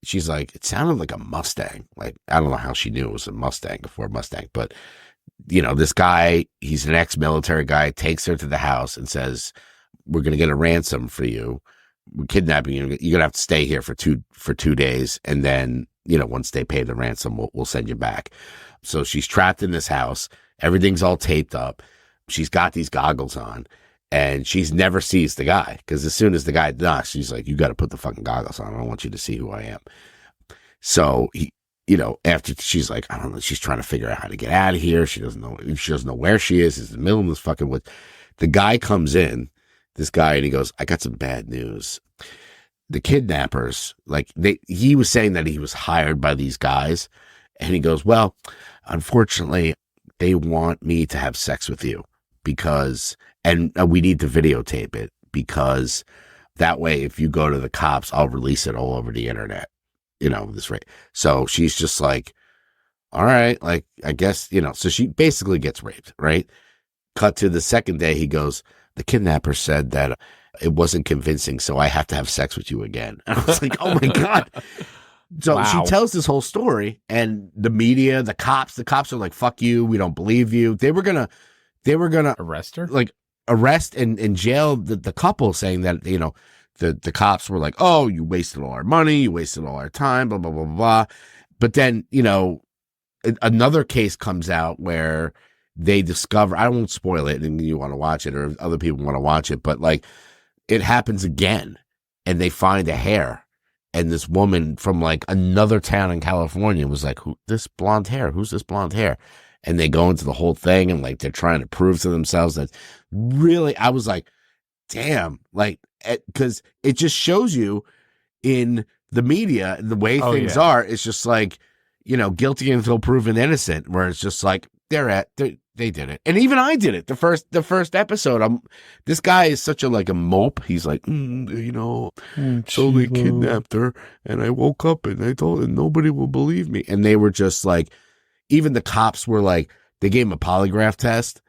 S3: She's like, it sounded like a Mustang. I don't know how she knew it was a Mustang before Mustang, but this guy, he's an ex-military guy, takes her to the house and says, we're going to get a ransom for you. We're kidnapping you. You're going to have to stay here for 2 days. And then, once they pay the ransom, we'll send you back. So she's trapped in this house. Everything's all taped up. She's got these goggles on. And she's never sees the guy because as soon as the guy knocks, she's like, you got to put the fucking goggles on. I don't want you to see who I am. So he, after she's like, I don't know, she's trying to figure out how to get out of here. She doesn't know where she is. It's in the middle of this fucking woods. The guy comes in, this guy, and he goes, I got some bad news. The kidnappers, he was saying that he was hired by these guys. And he goes, well, unfortunately, they want me to have sex with you and we need to videotape it because that way, if you go to the cops, I'll release it all over the internet. this rape. So she's just like, all right, like, I guess, so she basically gets raped, right? Cut to the second day, he goes, the kidnapper said that it wasn't convincing, so I have to have sex with you again. And I was like, oh my God. So
S1: Wow.
S3: she tells this whole story, and the media, the cops are like, fuck you, we don't believe you. They were gonna
S1: Arrest her?
S3: like arrest and jail the couple, saying that, the cops were like, oh, you wasted all our money, you wasted all our time, blah, blah, blah, blah. But then, another case comes out where they discover, I won't spoil it and you want to watch it or other people want to watch it, but like it happens again and they find a hair, and this woman from like another town in California was like, who's this blonde hair? And they go into the whole thing and like they're trying to prove to themselves that really, I was like, damn, like, because it just shows you in the media the way things are. It's just like, guilty until proven innocent, where it's just like they did it. And even I did it. The first episode, this guy is such a mope. He's like, so they kidnapped her and I woke up and I told her nobody will believe me. And they were just like, even the cops were like, they gave him a polygraph test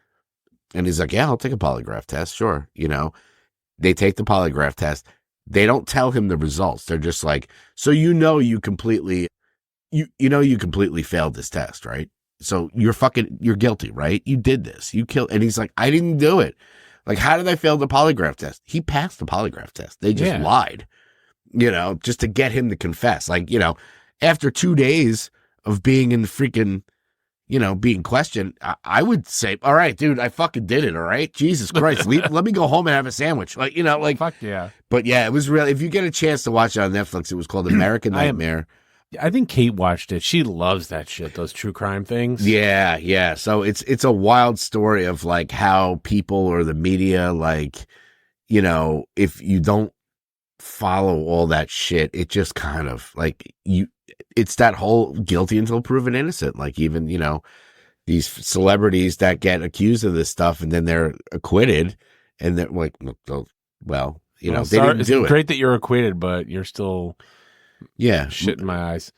S3: and he's like, yeah, I'll take a polygraph test. Sure. They take the polygraph test. They don't tell him the results. They're just like, so you completely failed this test, right? So you're guilty, right? You did this. You killed. And he's like, I didn't do it. Like, how did I fail the polygraph test? He passed the polygraph test. They just lied, just to get him to confess. Like, after 2 days of being in freaking, being questioned, I would say, all right, dude, I fucking did it. All right. Jesus Christ. Let me go home and have a sandwich. Like,
S1: fuck yeah.
S3: But yeah, it was really, if you get a chance to watch it on Netflix, it was called American Nightmare.
S1: I think Kate watched it. She loves that shit, those true crime things.
S3: Yeah. So it's a wild story of like how people or the media, like, if you don't follow all that shit, it just kind of like it's that whole guilty until proven innocent. Like even, these celebrities that get accused of this stuff and then they're acquitted and they're like, well, they didn't do it.
S1: It's great that you're acquitted, but you're still...
S3: Yeah.
S1: Shit in my eyes.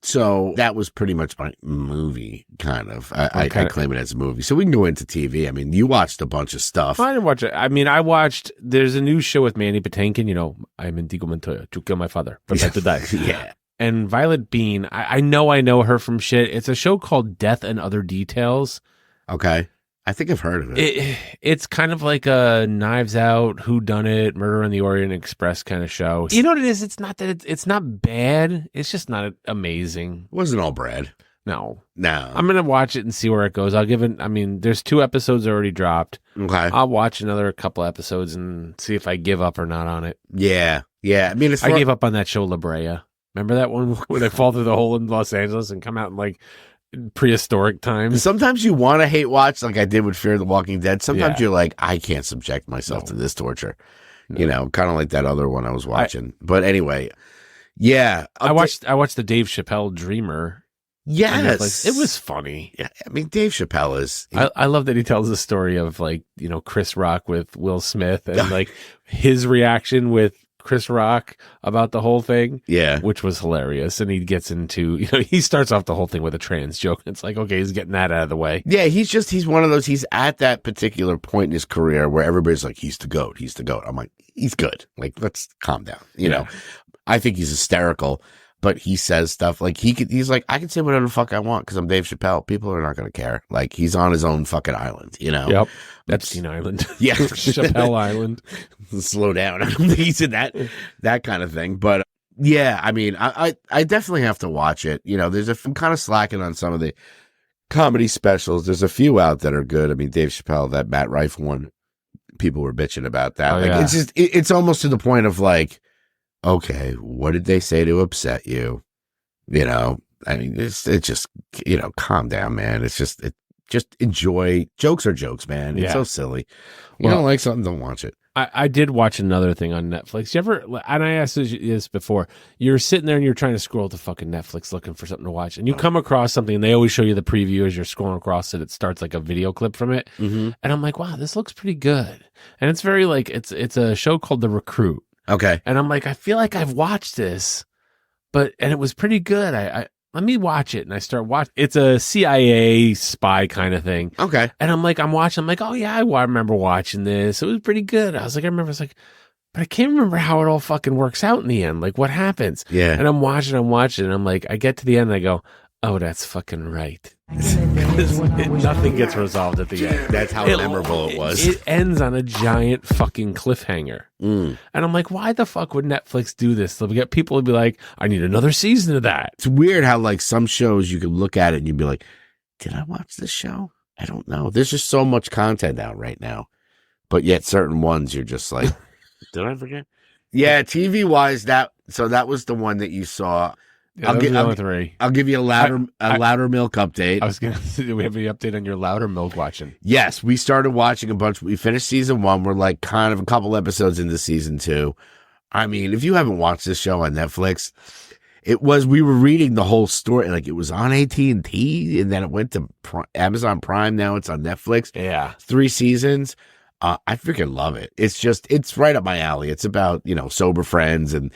S3: So that was pretty much my movie, kind of. I claim it as a movie. So we can go into TV. I mean, you watched a bunch of stuff.
S1: I didn't watch it. I mean, I watched, there's a new show with Mandy Patinkin, I'm Indigo Montoya to kill my father, prepare to die.
S3: Yeah.
S1: And Violet Bean, I know her from shit. It's a show called Death and Other Details.
S3: Okay. I think I've heard of it.
S1: It's kind of like a Knives Out, Whodunit, Murder on the Orient Express kind of show. You know what it is? It's not that it's not bad. It's just not amazing.
S3: It wasn't all Brad.
S1: No.
S3: I'm
S1: going to watch it and see where it goes. I'll give it, there's 2 episodes already dropped.
S3: Okay.
S1: I'll watch another couple episodes and see if I give up or not on it.
S3: Yeah. I mean,
S1: I gave up on that show La Brea. Remember that one where they fall through the hole in Los Angeles and come out in like prehistoric times?
S3: Sometimes you want to hate watch like I did with Fear the Walking Dead. Sometimes you're like, I can't subject myself to this torture. No. Kind of like that other one I was watching. But anyway, yeah.
S1: I watched the Dave Chappelle Dreamer.
S3: Yes.
S1: It was funny.
S3: Yeah. I mean, Dave Chappelle is...
S1: I love that he tells the story of like, Chris Rock with Will Smith and like his reaction with Chris Rock about the whole thing.
S3: Yeah.
S1: Which was hilarious. And he gets into, he starts off the whole thing with a trans joke. It's like, okay, he's getting that out of the way.
S3: Yeah, he's one of those, he's at that particular point in his career where everybody's like, he's the GOAT. I'm like, he's good. Like, let's calm down. You know, I think he's hysterical, but he says stuff like he's like, I can say whatever the fuck I want because I'm Dave Chappelle. People are not going to care. Like, he's on his own fucking island,
S1: Yep. Epstein Island.
S3: Yeah.
S1: Chappelle Island.
S3: Slow down. I don't think he's in that kind of thing. But yeah, I mean, I definitely have to watch it. I'm kind of slacking on some of the comedy specials. There's a few out that are good. I mean, Dave Chappelle, that Matt Rife one, people were bitching about that. It's just, it's almost to the point of like, okay, what did they say to upset you? I mean, it's just, calm down, man. It's just, just enjoy. Jokes are jokes, man. It's so silly. You don't like something, don't watch it.
S1: I did watch another thing on Netflix. You ever, and I asked this before, you're sitting there and you're trying to scroll to fucking Netflix looking for something to watch, and you come across something, and they always show you the preview as you're scrolling across it. It starts like a video clip from it. Mm-hmm. And I'm like, wow, this looks pretty good. And it's very like, it's a show called The Recruit.
S3: Okay.
S1: And I'm like, I feel like I've watched this, and it was pretty good. I let me watch it. And I start watching. It's a CIA spy kind of thing.
S3: Okay.
S1: And I'm watching. I'm like, oh yeah, I remember watching this. It was pretty good. I was like, but I can't remember how it all fucking works out in the end. Like what happens?
S3: Yeah.
S1: And I'm watching, and I'm like, I get to the end and I go, oh, that's fucking right. Nothing gets resolved at the end.
S3: That's how memorable it was.
S1: It ends on a giant fucking cliffhanger.
S3: Mm.
S1: And I'm like, why the fuck would Netflix do this? They'll get people to be like, I need another season of that.
S3: It's weird how like some shows you can look at it and you'd be like, did I watch this show? I don't know. There's just so much content out right now. But yet certain ones you're just like, did I forget? Yeah, TV wise, that was the one that you saw.
S1: Yeah, I'll give three.
S3: I'll give you a louder milk update.
S1: I was gonna say, do we have any update on your louder milk watching?
S3: Yes, we started watching a bunch. We finished season 1. We're like kind of a couple episodes into season 2. I mean, if you haven't watched this show on Netflix, we were reading the whole story. Like it was on AT&T and then it went to Amazon Prime. Now it's on Netflix.
S1: Yeah.
S3: 3 seasons. I freaking love it. It's right up my alley. It's about, sober friends and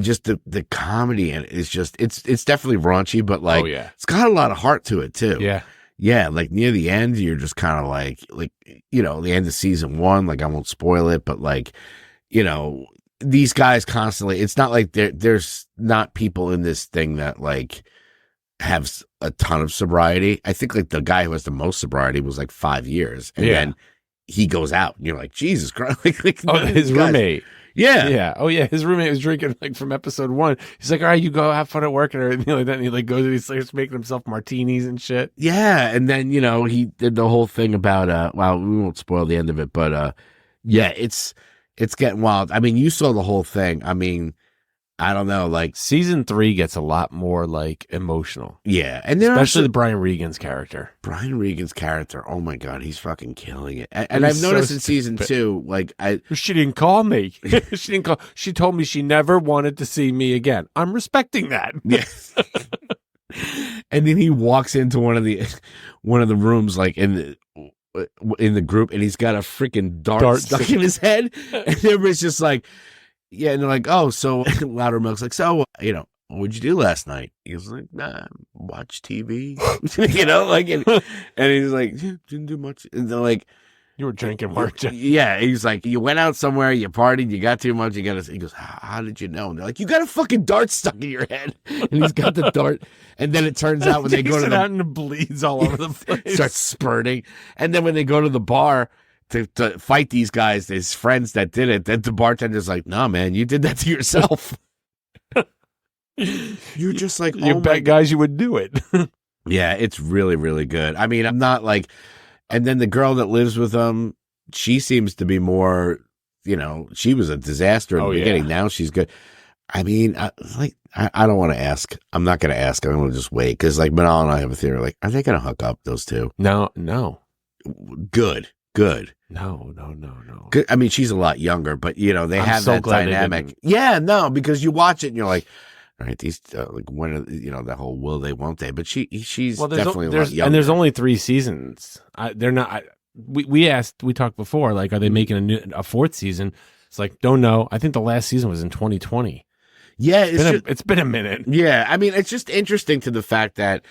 S3: just the comedy, and it's definitely raunchy, but like, it's got a lot of heart to it too.
S1: Yeah.
S3: Yeah. Like near the end, you're just kind of like, the end of season 1, like I won't spoil it, but like, these guys constantly, it's not like there's not people in this thing that like have a ton of sobriety. I think like the guy who has the most sobriety was like 5 years. And then he goes out and you're like, Jesus Christ.
S1: His roommate.
S3: Yeah.
S1: Yeah. Oh, yeah. His roommate was drinking like from episode 1. He's like, all right, you go have fun at work and everything like that. And he like goes and he starts making himself martinis and shit.
S3: Yeah. And then, he did the whole thing about, well, we won't spoil the end of it, but yeah, it's getting wild. I mean, you saw the whole thing. I mean, I don't know, like
S1: season 3 gets a lot more like emotional.
S3: Yeah. And
S1: especially the Brian Regan's character.
S3: Oh my God, he's fucking killing it. And I've noticed in season 2, like
S1: she didn't call me. She told me she never wanted to see me again. I'm respecting that.
S3: Yeah. And then he walks into one of the rooms like in the group, and he's got a freaking dart stuck in his head. And everybody's just like, yeah, and they're like, oh, so Louder Milk's like, so, what'd you do last night? He was like, nah, watch TV. And he's like, didn't do much. And they're like,
S1: you were drinking, weren't you?
S3: Yeah, he's like, you went out somewhere, you partied, you got too much, he goes, how did you know? And they're like, you got a fucking dart stuck in your head. And he's got the dart. And then it turns out when they go to
S1: out and it bleeds all over the place.
S3: Starts spurting. And then when they go to the bar to fight these guys, his friends that did it, then the bartender's like, no, man, you did that to yourself. You're just like,
S1: you bet guys you would do it.
S3: Yeah, it's really, really good. I mean, I'm not like, and then the girl that lives with them, she seems to be more, she was a disaster in the beginning. Now she's good. I mean, I don't want to ask. I'm not going to ask. I'm going to just wait. Because like Manal and I have a theory, like, are they going to hook up, those two?
S1: No.
S3: Good.
S1: No.
S3: Good. I mean, she's a lot younger, but they have that dynamic. Yeah, no, because you watch it and you're like, all right, these like when are the whole will they, won't they? But she's definitely a lot younger.
S1: And there's only 3 seasons. They're not. We talked before, like, are they making a 4th season? It's like, don't know. I think the last season was in 2020.
S3: Yeah,
S1: it's been a minute.
S3: Yeah, I mean, it's just interesting to the fact that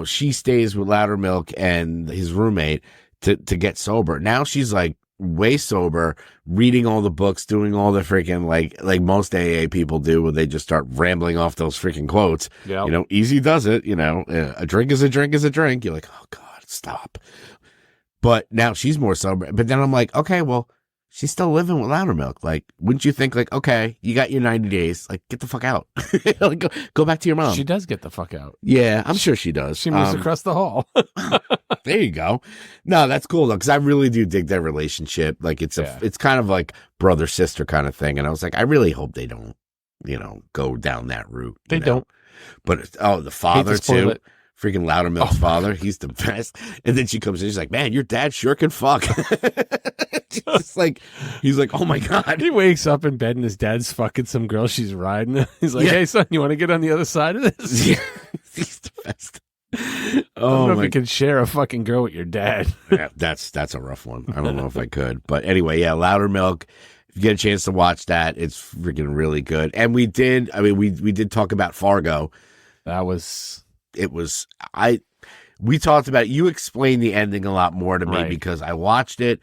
S3: she stays with Louder Milk and his roommate to get sober. Now she's like way sober, reading all the books, doing all the freaking like most AA people do, where they just start rambling off those freaking quotes.
S1: Yeah,
S3: easy does it. A drink is a drink is a drink. You're like, oh God, stop. But now she's more sober. But then I'm like, okay, well, she's still living with Louder Milk. Like, wouldn't you think, like, okay, you got your 90 days. Like, get the fuck out. Like, go back to your mom.
S1: She does get the fuck out.
S3: Yeah, I'm sure she does.
S1: She moves across the hall.
S3: There you go. No, that's cool, though, because I really do dig their relationship. Like, it's kind of like brother-sister kind of thing. And I was like, I really hope they don't, go down that route.
S1: They don't.
S3: But, the father, too. Freaking Louder Milk's father. He's the best. And then she comes in. She's like, man, your dad sure can fuck. Just like, he's like, oh my God.
S1: He wakes up in bed and his dad's fucking some girl she's riding. He's like, hey, son, you want to get on the other side of this?
S3: Yeah. He's the best.
S1: I don't know if you can share a fucking girl with your dad.
S3: Yeah, that's a rough one. I don't know if I could. But anyway, yeah, Louder Milk. If you get a chance to watch that, it's freaking really good. And we did talk about Fargo. We talked about it. You explained the ending a lot more to me because I watched it.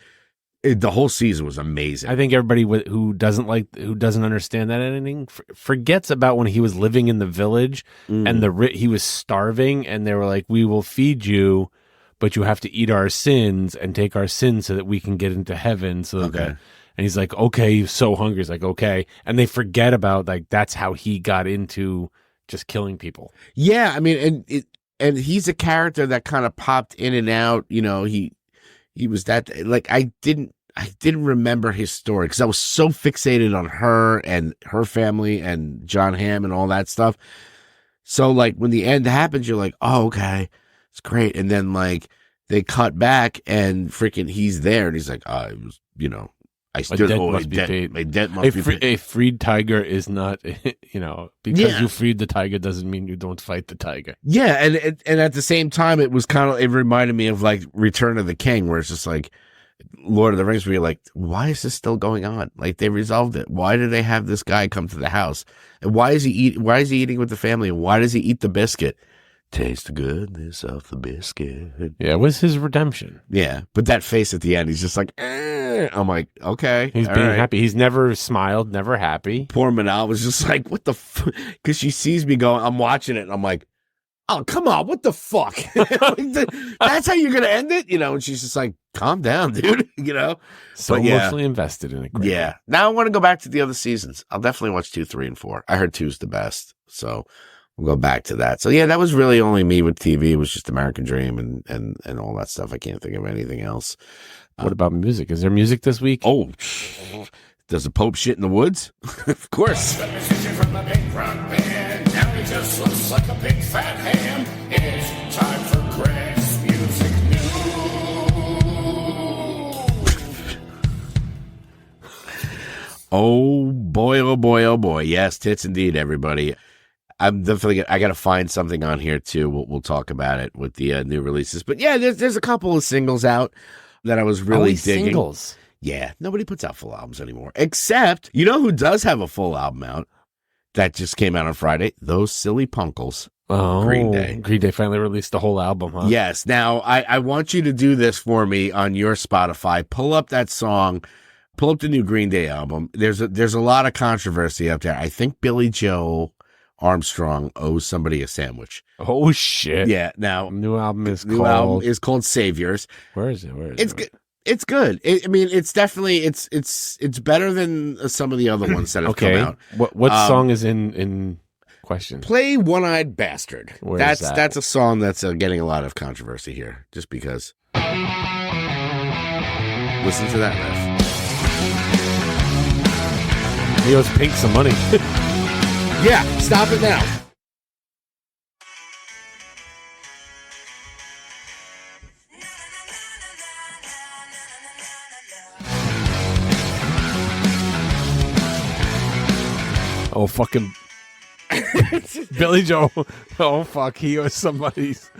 S3: The whole season was amazing.
S1: I think everybody who doesn't understand that ending forgets about when he was living in the village and he was starving, and they were like, "We will feed you, but you have to eat our sins and take our sins so that we can get into heaven." So and he's like, "Okay," he's so hungry. He's like, "Okay," and they forget about like that's how he got into just killing people.
S3: Yeah, I mean, and he's a character that kind of popped in and out. You know, he was that like I didn't remember his story because I was so fixated on her and her family and John Hamm and all that stuff. So like when the end happens, you're like, oh, okay, it's great. And then like they cut back and freaking he's there and he's like, it was, you know, I still
S1: must be paid.
S3: My debt must be paid.
S1: A freed tiger is not, you know, because you freed the tiger doesn't mean you don't fight the tiger.
S3: Yeah, and at the same time, it reminded me of like Return of the King, where it's just like Lord of the Rings, where you're like, why is this still going on? Like they resolved it. Why do they have this guy come to the house? And why is he eating with the family? And why does he eat the biscuit? Taste the goodness of the biscuit.
S1: Yeah, it was his redemption.
S3: Yeah, but that face at the end, he's just like, I'm like, okay.
S1: He's being happy. He's never smiled, never happy.
S3: Poor Manal was just like, what the fuck? Because she sees me going, I'm watching it, and I'm like, oh, come on, what the fuck? That's how you're going to end it? You know, and she's just like, calm down, dude, you know?
S1: So emotionally invested in it. Great.
S3: Yeah. Now I want to go back to the other seasons. I'll definitely watch 2, 3, and 4. I heard 2's the best, so we'll go back to that. So yeah, that was really only me with TV. It was just American Dream and all that stuff. I can't think of anything else.
S1: What about music? Is there music this week?
S3: Oh, does the Pope shit in the woods? Of course.
S5: The musician from the big rock band. Now he just looks like a big fat ham. It's time for Greg's Music News.
S3: Oh boy, oh boy, oh boy. Yes, tits indeed, everybody. I'm definitely. I got to find something on here too. We'll talk about it with the new releases. But yeah, there's a couple of singles out that I was really digging.
S1: Singles.
S3: Yeah, nobody puts out full albums anymore. Except, you know who does have a full album out that just came out on Friday? Those silly punkles.
S1: Oh,
S3: Green Day.
S1: Green Day finally released the whole album, huh?
S3: Yes. Now, I want you to do this for me on your Spotify. Pull up that song. Pull up the new Green Day album. There's a lot of controversy up there. I think Billy Joe Armstrong owes somebody a sandwich.
S1: Oh shit!
S3: Yeah. Now,
S1: new album is
S3: called Saviors.
S1: Where is it?
S3: It's good. It's good. I mean, it's definitely it's better than some of the other ones that have come out.
S1: What song is in question?
S3: Play One Eyed Bastard.
S1: Where is that?
S3: That's a song that's getting a lot of controversy here, just because. Listen to that riff.
S1: He owes Pink some money.
S3: Yeah, stop it now.
S1: Oh, fucking Billy Joe. Oh, fuck. He owes somebody's.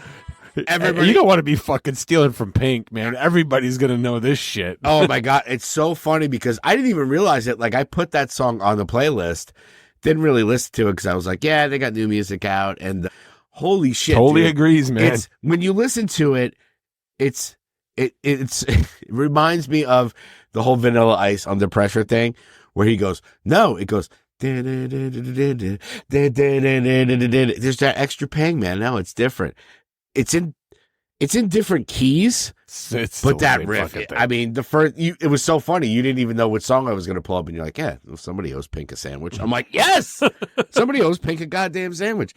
S3: Everybody,
S1: you don't want to be fucking stealing from Pink, man. Everybody's going to know this shit.
S3: Oh, my God. It's so funny because I didn't even realize it. Like, I put that song on the playlist. Didn't really listen to it because I was like, yeah, they got new music out. And holy shit.
S1: Totally
S3: dude.
S1: agrees, man.
S3: When you listen to it, it reminds me of the whole Vanilla Ice Under Pressure thing where he goes, no, it goes, there's that extra pang, man. No, it's different. It's in different keys, but that riff, I mean, it was so funny. You didn't even know what song I was going to pull up, and you're like, yeah, well, somebody owes Pink a sandwich. I'm like, yes, somebody owes Pink a goddamn sandwich.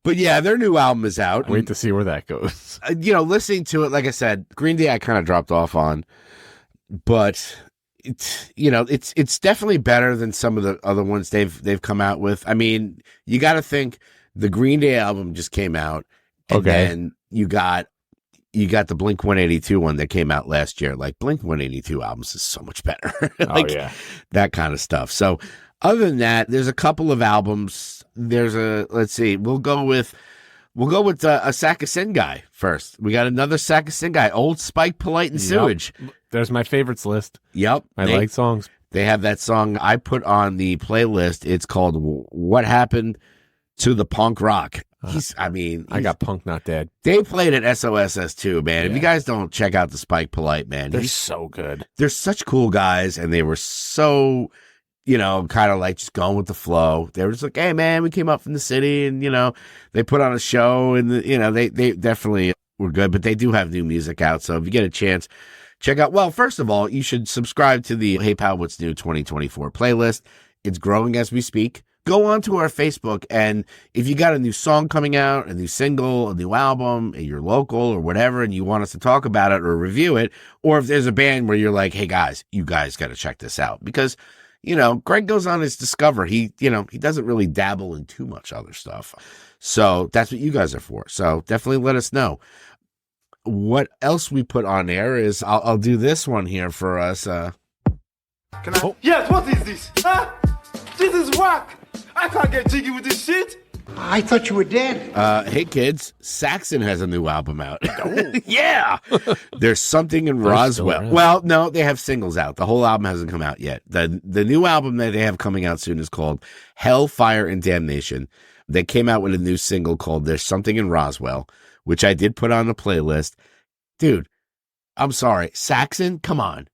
S3: But yeah, their new album is out.
S1: Wait to see where that goes.
S3: Listening to it, like I said, Green Day, I kind of dropped off on, but it's definitely better than some of the other ones they've come out with. I mean, you got to think the Green Day album just came out, and then you got the Blink 182 one that came out last year. Like Blink 182 albums is so much better. Like, that kind of stuff. So other than that, there's a couple of albums. Let's see, we'll go with a Sack of Sin guy first. We got another Sack of Sin guy, Old Spike, Polite, and Sewage.
S1: Yep. There's my favorites list.
S3: Yep.
S1: I like songs.
S3: They have that song I put on the playlist. It's called What Happened to the Punk Rock.
S1: I got Punk Not Dead.
S3: They played at SOSS too, man.
S1: Yeah.
S3: If you guys don't check out the Spike Polite, man.
S1: They're so good.
S3: They're such cool guys, and they were so, kind of like just going with the flow. They were just like, hey, man, we came up from the city, and, they put on a show, and, they definitely were good, but they do have new music out. So if you get a chance, check out. Well, first of all, you should subscribe to the Hey Pal, What's New 2024 playlist. It's growing as we speak. Go on to our Facebook, and if you got a new song coming out, a new single, a new album, and you're local or whatever, and you want us to talk about it or review it, or if there's a band where you're like, hey guys, you guys got to check this out, because, Greg goes on his Discover. He doesn't really dabble in too much other stuff. So that's what you guys are for. So definitely let us know. What else we put on there is, I'll do this one here for us.
S4: Can I? Yes, what is this? Huh? This is whack. I can't get jiggy with this shit.
S6: I thought you were dead.
S3: Hey kids, Saxon has a new album out. Yeah. There's something in Roswell. Well, no, they have singles out. The whole album hasn't come out yet. The new album that they have coming out soon is called Hell, Fire, and Damnation. They came out with a new single called There's Something in Roswell, which I did put on the playlist. Dude, I'm sorry. Saxon, come on.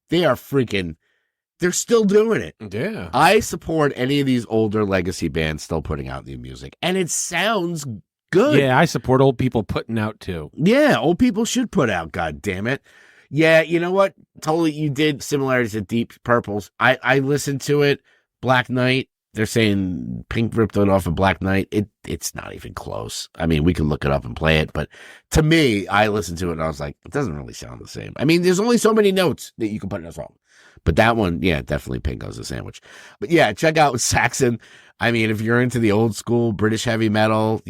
S3: They're still doing it.
S1: Yeah.
S3: I support any of these older legacy bands still putting out new music, and it sounds good.
S1: Yeah, I support old people putting out too.
S3: Yeah, old people should put out, god damn it. Yeah, you know what? Totally, you did similarities to Deep Purple's. I listened to it. Black Knight, they're saying Pink ripped it off of Black Knight. It's not even close. I mean, we can look it up and play it, but to me, I listened to it and I was like, it doesn't really sound the same. I mean, there's only so many notes that you can put in a song. But that one, yeah, definitely Pink goes a sandwich. But yeah, check out Saxon. I mean, if you're into the old school British heavy metal,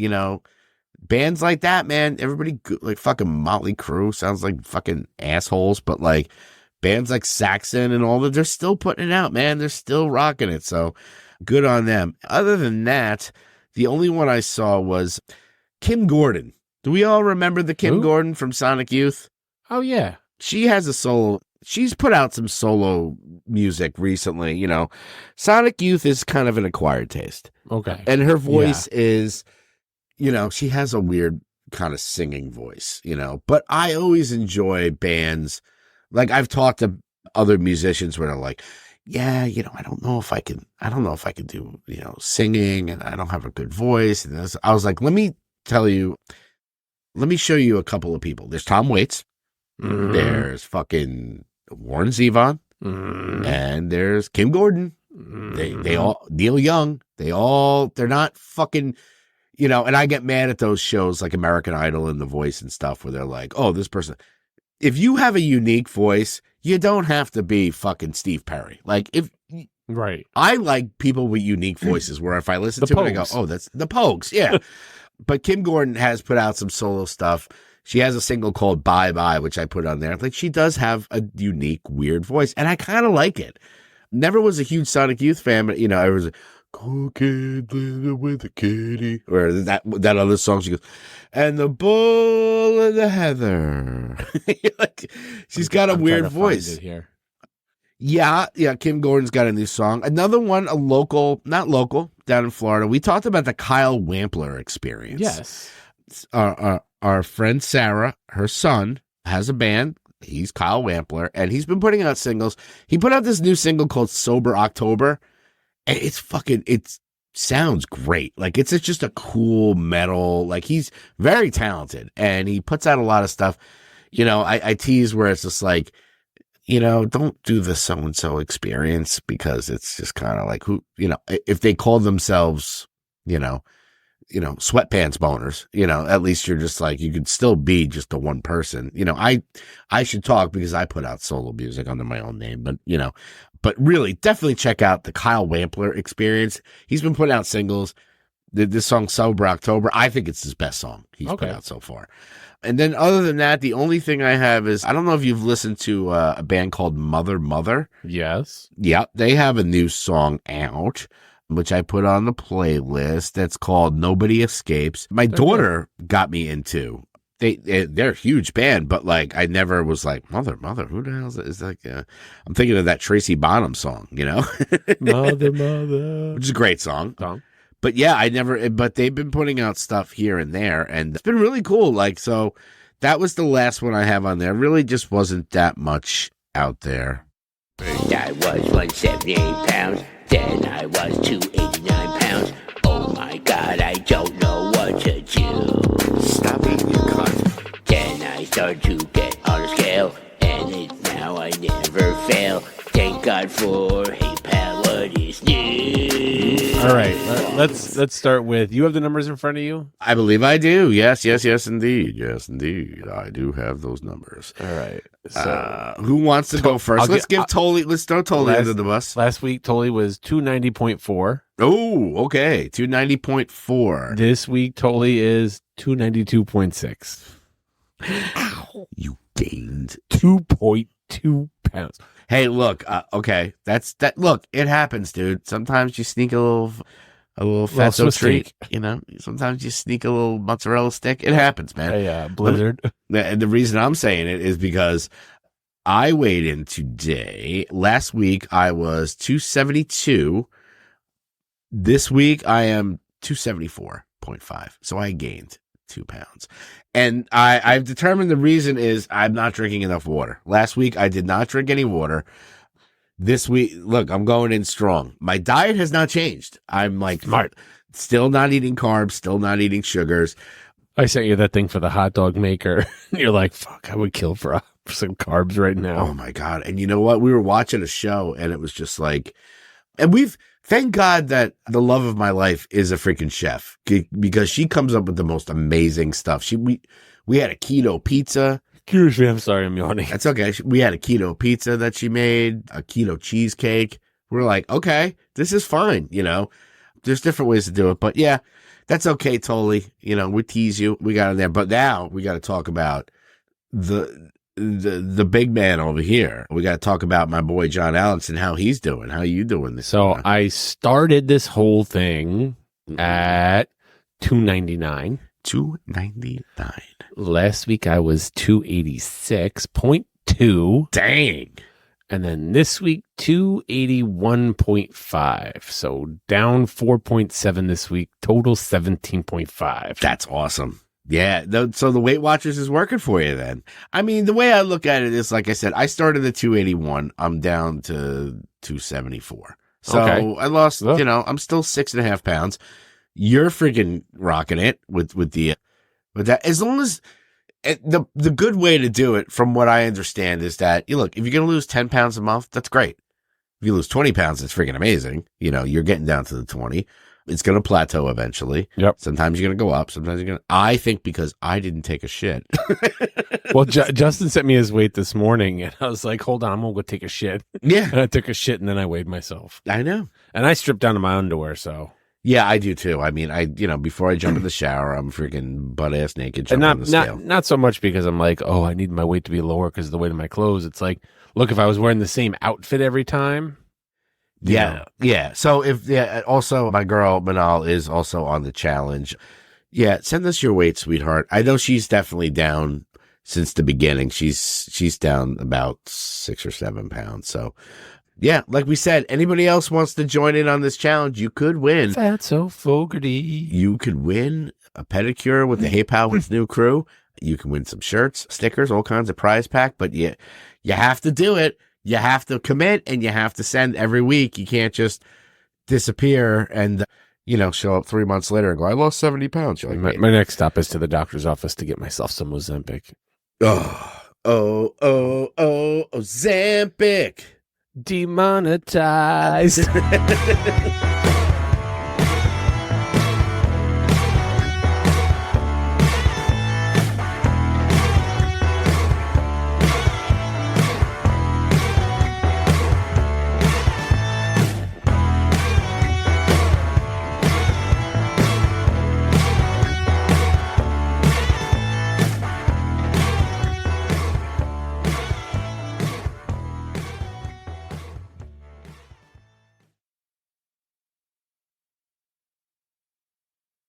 S3: bands like that, man, everybody, like fucking Motley Crue sounds like fucking assholes, but like bands like Saxon and all that, they're still putting it out, man. They're still rocking it. So good on them. Other than that, the only one I saw was Kim Gordon. Do we all remember the Kim Gordon from Sonic Youth?
S1: Oh, yeah.
S3: She has a solo. She's put out some solo music recently. Sonic Youth is kind of an acquired taste.
S1: Okay.
S3: And her voice is, she has a weird kind of singing voice, but I always enjoy bands. Like I've talked to other musicians where they're like, yeah, I don't know if I can do, singing, and I don't have a good voice. And I was like, let me show you a couple of people. There's Tom Waits. Mm-hmm. There's fucking Warren Zevon, and there's Kim Gordon. They all, Neil Young, they're not fucking, and I get mad at those shows like American Idol and The Voice and stuff where they're like, oh, this person, if you have a unique voice, you don't have to be fucking Steve Perry. Like
S1: Right.
S3: I like people with unique voices where if I listen to it, I go, oh, that's the Pogues. Yeah. But Kim Gordon has put out some solo stuff. She has a single called Bye Bye, which I put on there. Like, she does have a unique, weird voice, and I kind of like it. Never was a huge Sonic Youth fan, but, I was like, cool kid living with a kitty. Or that other song, she goes, and the bull and the heather. Like, she's got a weird voice.
S1: Here.
S3: Yeah, Kim Gordon's got a new song. Another one, not local, down in Florida. We talked about the Kyle Wampler experience.
S1: Yes.
S3: Our friend Sarah, her son, has a band. He's Kyle Wampler, and he's been putting out singles. He put out this new single called Sober October, and it sounds great. Like, it's just a cool metal. Like, he's very talented, and he puts out a lot of stuff. I tease where it's just like, don't do the so-and-so experience, because it's just kind of like, who, if they call themselves, sweatpants boners, at least you're just like, you could still be just the one person. I should talk because I put out solo music under my own name, but really definitely check out the Kyle Wampler experience. He's been putting out singles. This song Sober October, I think it's his best song he's put out so far. And then other than that, the only thing I have is, I don't know if you've listened to a band called Mother.
S1: Yes.
S3: Yeah, they have a new song out, which I put on the playlist. That's called Nobody Escapes. My daughter got me into. they're a huge band, but like I never was like mother, who the hell is it? It's like I'm thinking of that Tracy Bonham song,
S1: Mother,
S3: which is a great song. But yeah, but they've been putting out stuff here and there, and it's been really cool. Like, so that was the last one I have on there. Really just wasn't that much out there.
S7: First I was 178 pounds, then I was 289 pounds. Oh my God, I don't know what to do.
S3: Stop eating your cunt.
S7: Then I started to get on a scale, and now I never fail. Thank God for Hey Pal, what is new?
S1: All right, let's start with, you have the numbers in front of you?
S3: I believe I do. Yes, indeed. Yes, indeed. I do have those numbers.
S1: All right. So
S3: who wants to go first? Let's throw Tolly under the bus.
S1: Last week, Tolly was 290.4.
S3: Oh, okay. 290.4.
S1: This week, Tolly is 292.6.
S3: You gained
S1: 2.2 pounds.
S3: Hey, look, okay. Look, it happens, dude. Sometimes you sneak a little fatso treat, Sometimes you sneak a little mozzarella stick. It happens, man.
S1: A blizzard.
S3: And the reason I'm saying it is because I weighed in today. Last week I was 272. This week I am 274.5. So I gained 2 pounds. And I've determined the reason is I'm not drinking enough water. Last week I did not drink any water. This week, look, I'm going in strong. My diet has not changed. I'm like
S1: smart.
S3: Still not eating carbs, still not eating sugars.
S1: I sent you that thing for the hot dog maker. You're like, fuck, I would kill for some carbs right now.
S3: Oh my God. And you know what? We were watching a show and it was just like, thank God that the love of my life is a freaking chef because she comes up with the most amazing stuff. We had a keto pizza.
S1: Excuse me, I'm sorry, I'm yawning.
S3: That's okay. We had a keto pizza that she made, a keto cheesecake. We're like, okay, this is fine. There's different ways to do it, but yeah, that's okay. Totally. We tease you. We got in there, but now we got to talk about the big man over here. We got to talk about my boy, John Allenson, how he's doing. How you doing this?
S1: So I started this whole thing at 299.
S3: 299.
S1: Last week I was 286.2.
S3: Dang.
S1: And then this week 281.5. So down 4.7 this week, total 17.5.
S3: That's awesome. Yeah. So the Weight Watchers is working for you then. I mean, the way I look at it is, like I said, I started at 281. I'm down to 274. So okay. I lost, I'm still 6.5 pounds. You're freaking rocking it with that. As long as the good way to do it, from what I understand, is that if you're going to lose 10 pounds a month, that's great. If you lose 20 pounds, that's freaking amazing. You're getting down to the 20. It's going to plateau eventually.
S1: Yep.
S3: Sometimes you're going to go up. Sometimes you're going to, I think because I didn't take a shit.
S1: Well, Justin sent me his weight this morning and I was like, hold on, I'm going to go take a shit.
S3: Yeah.
S1: And I took a shit and then I weighed myself.
S3: I know.
S1: And I stripped down to my underwear, so.
S3: Yeah, I do too. I mean, before I jump in the shower, I'm freaking butt ass naked.
S1: And
S3: on the scale.
S1: not so much because I'm like, oh, I need my weight to be lower because of the weight of my clothes. It's like, look, if I was wearing the same outfit every time.
S3: Yeah. So also my girl Manal is also on the challenge. Yeah, send us your weight, sweetheart. I know she's definitely down since the beginning. She's down about 6 or 7 pounds. So. Yeah, like we said, anybody else wants to join in on this challenge, you could win.
S1: That's so Fogarty.
S3: You could win a pedicure with the Hey Pal with New crew. You can win some shirts, stickers, all kinds of prize pack. But you have to do it. You have to commit, and you have to send every week. You can't just disappear and show up 3 months later and go, I lost 70 pounds. You're like,
S1: my next stop is to the doctor's office to get myself some Ozempic.
S3: Ozempic.
S1: Demonetized.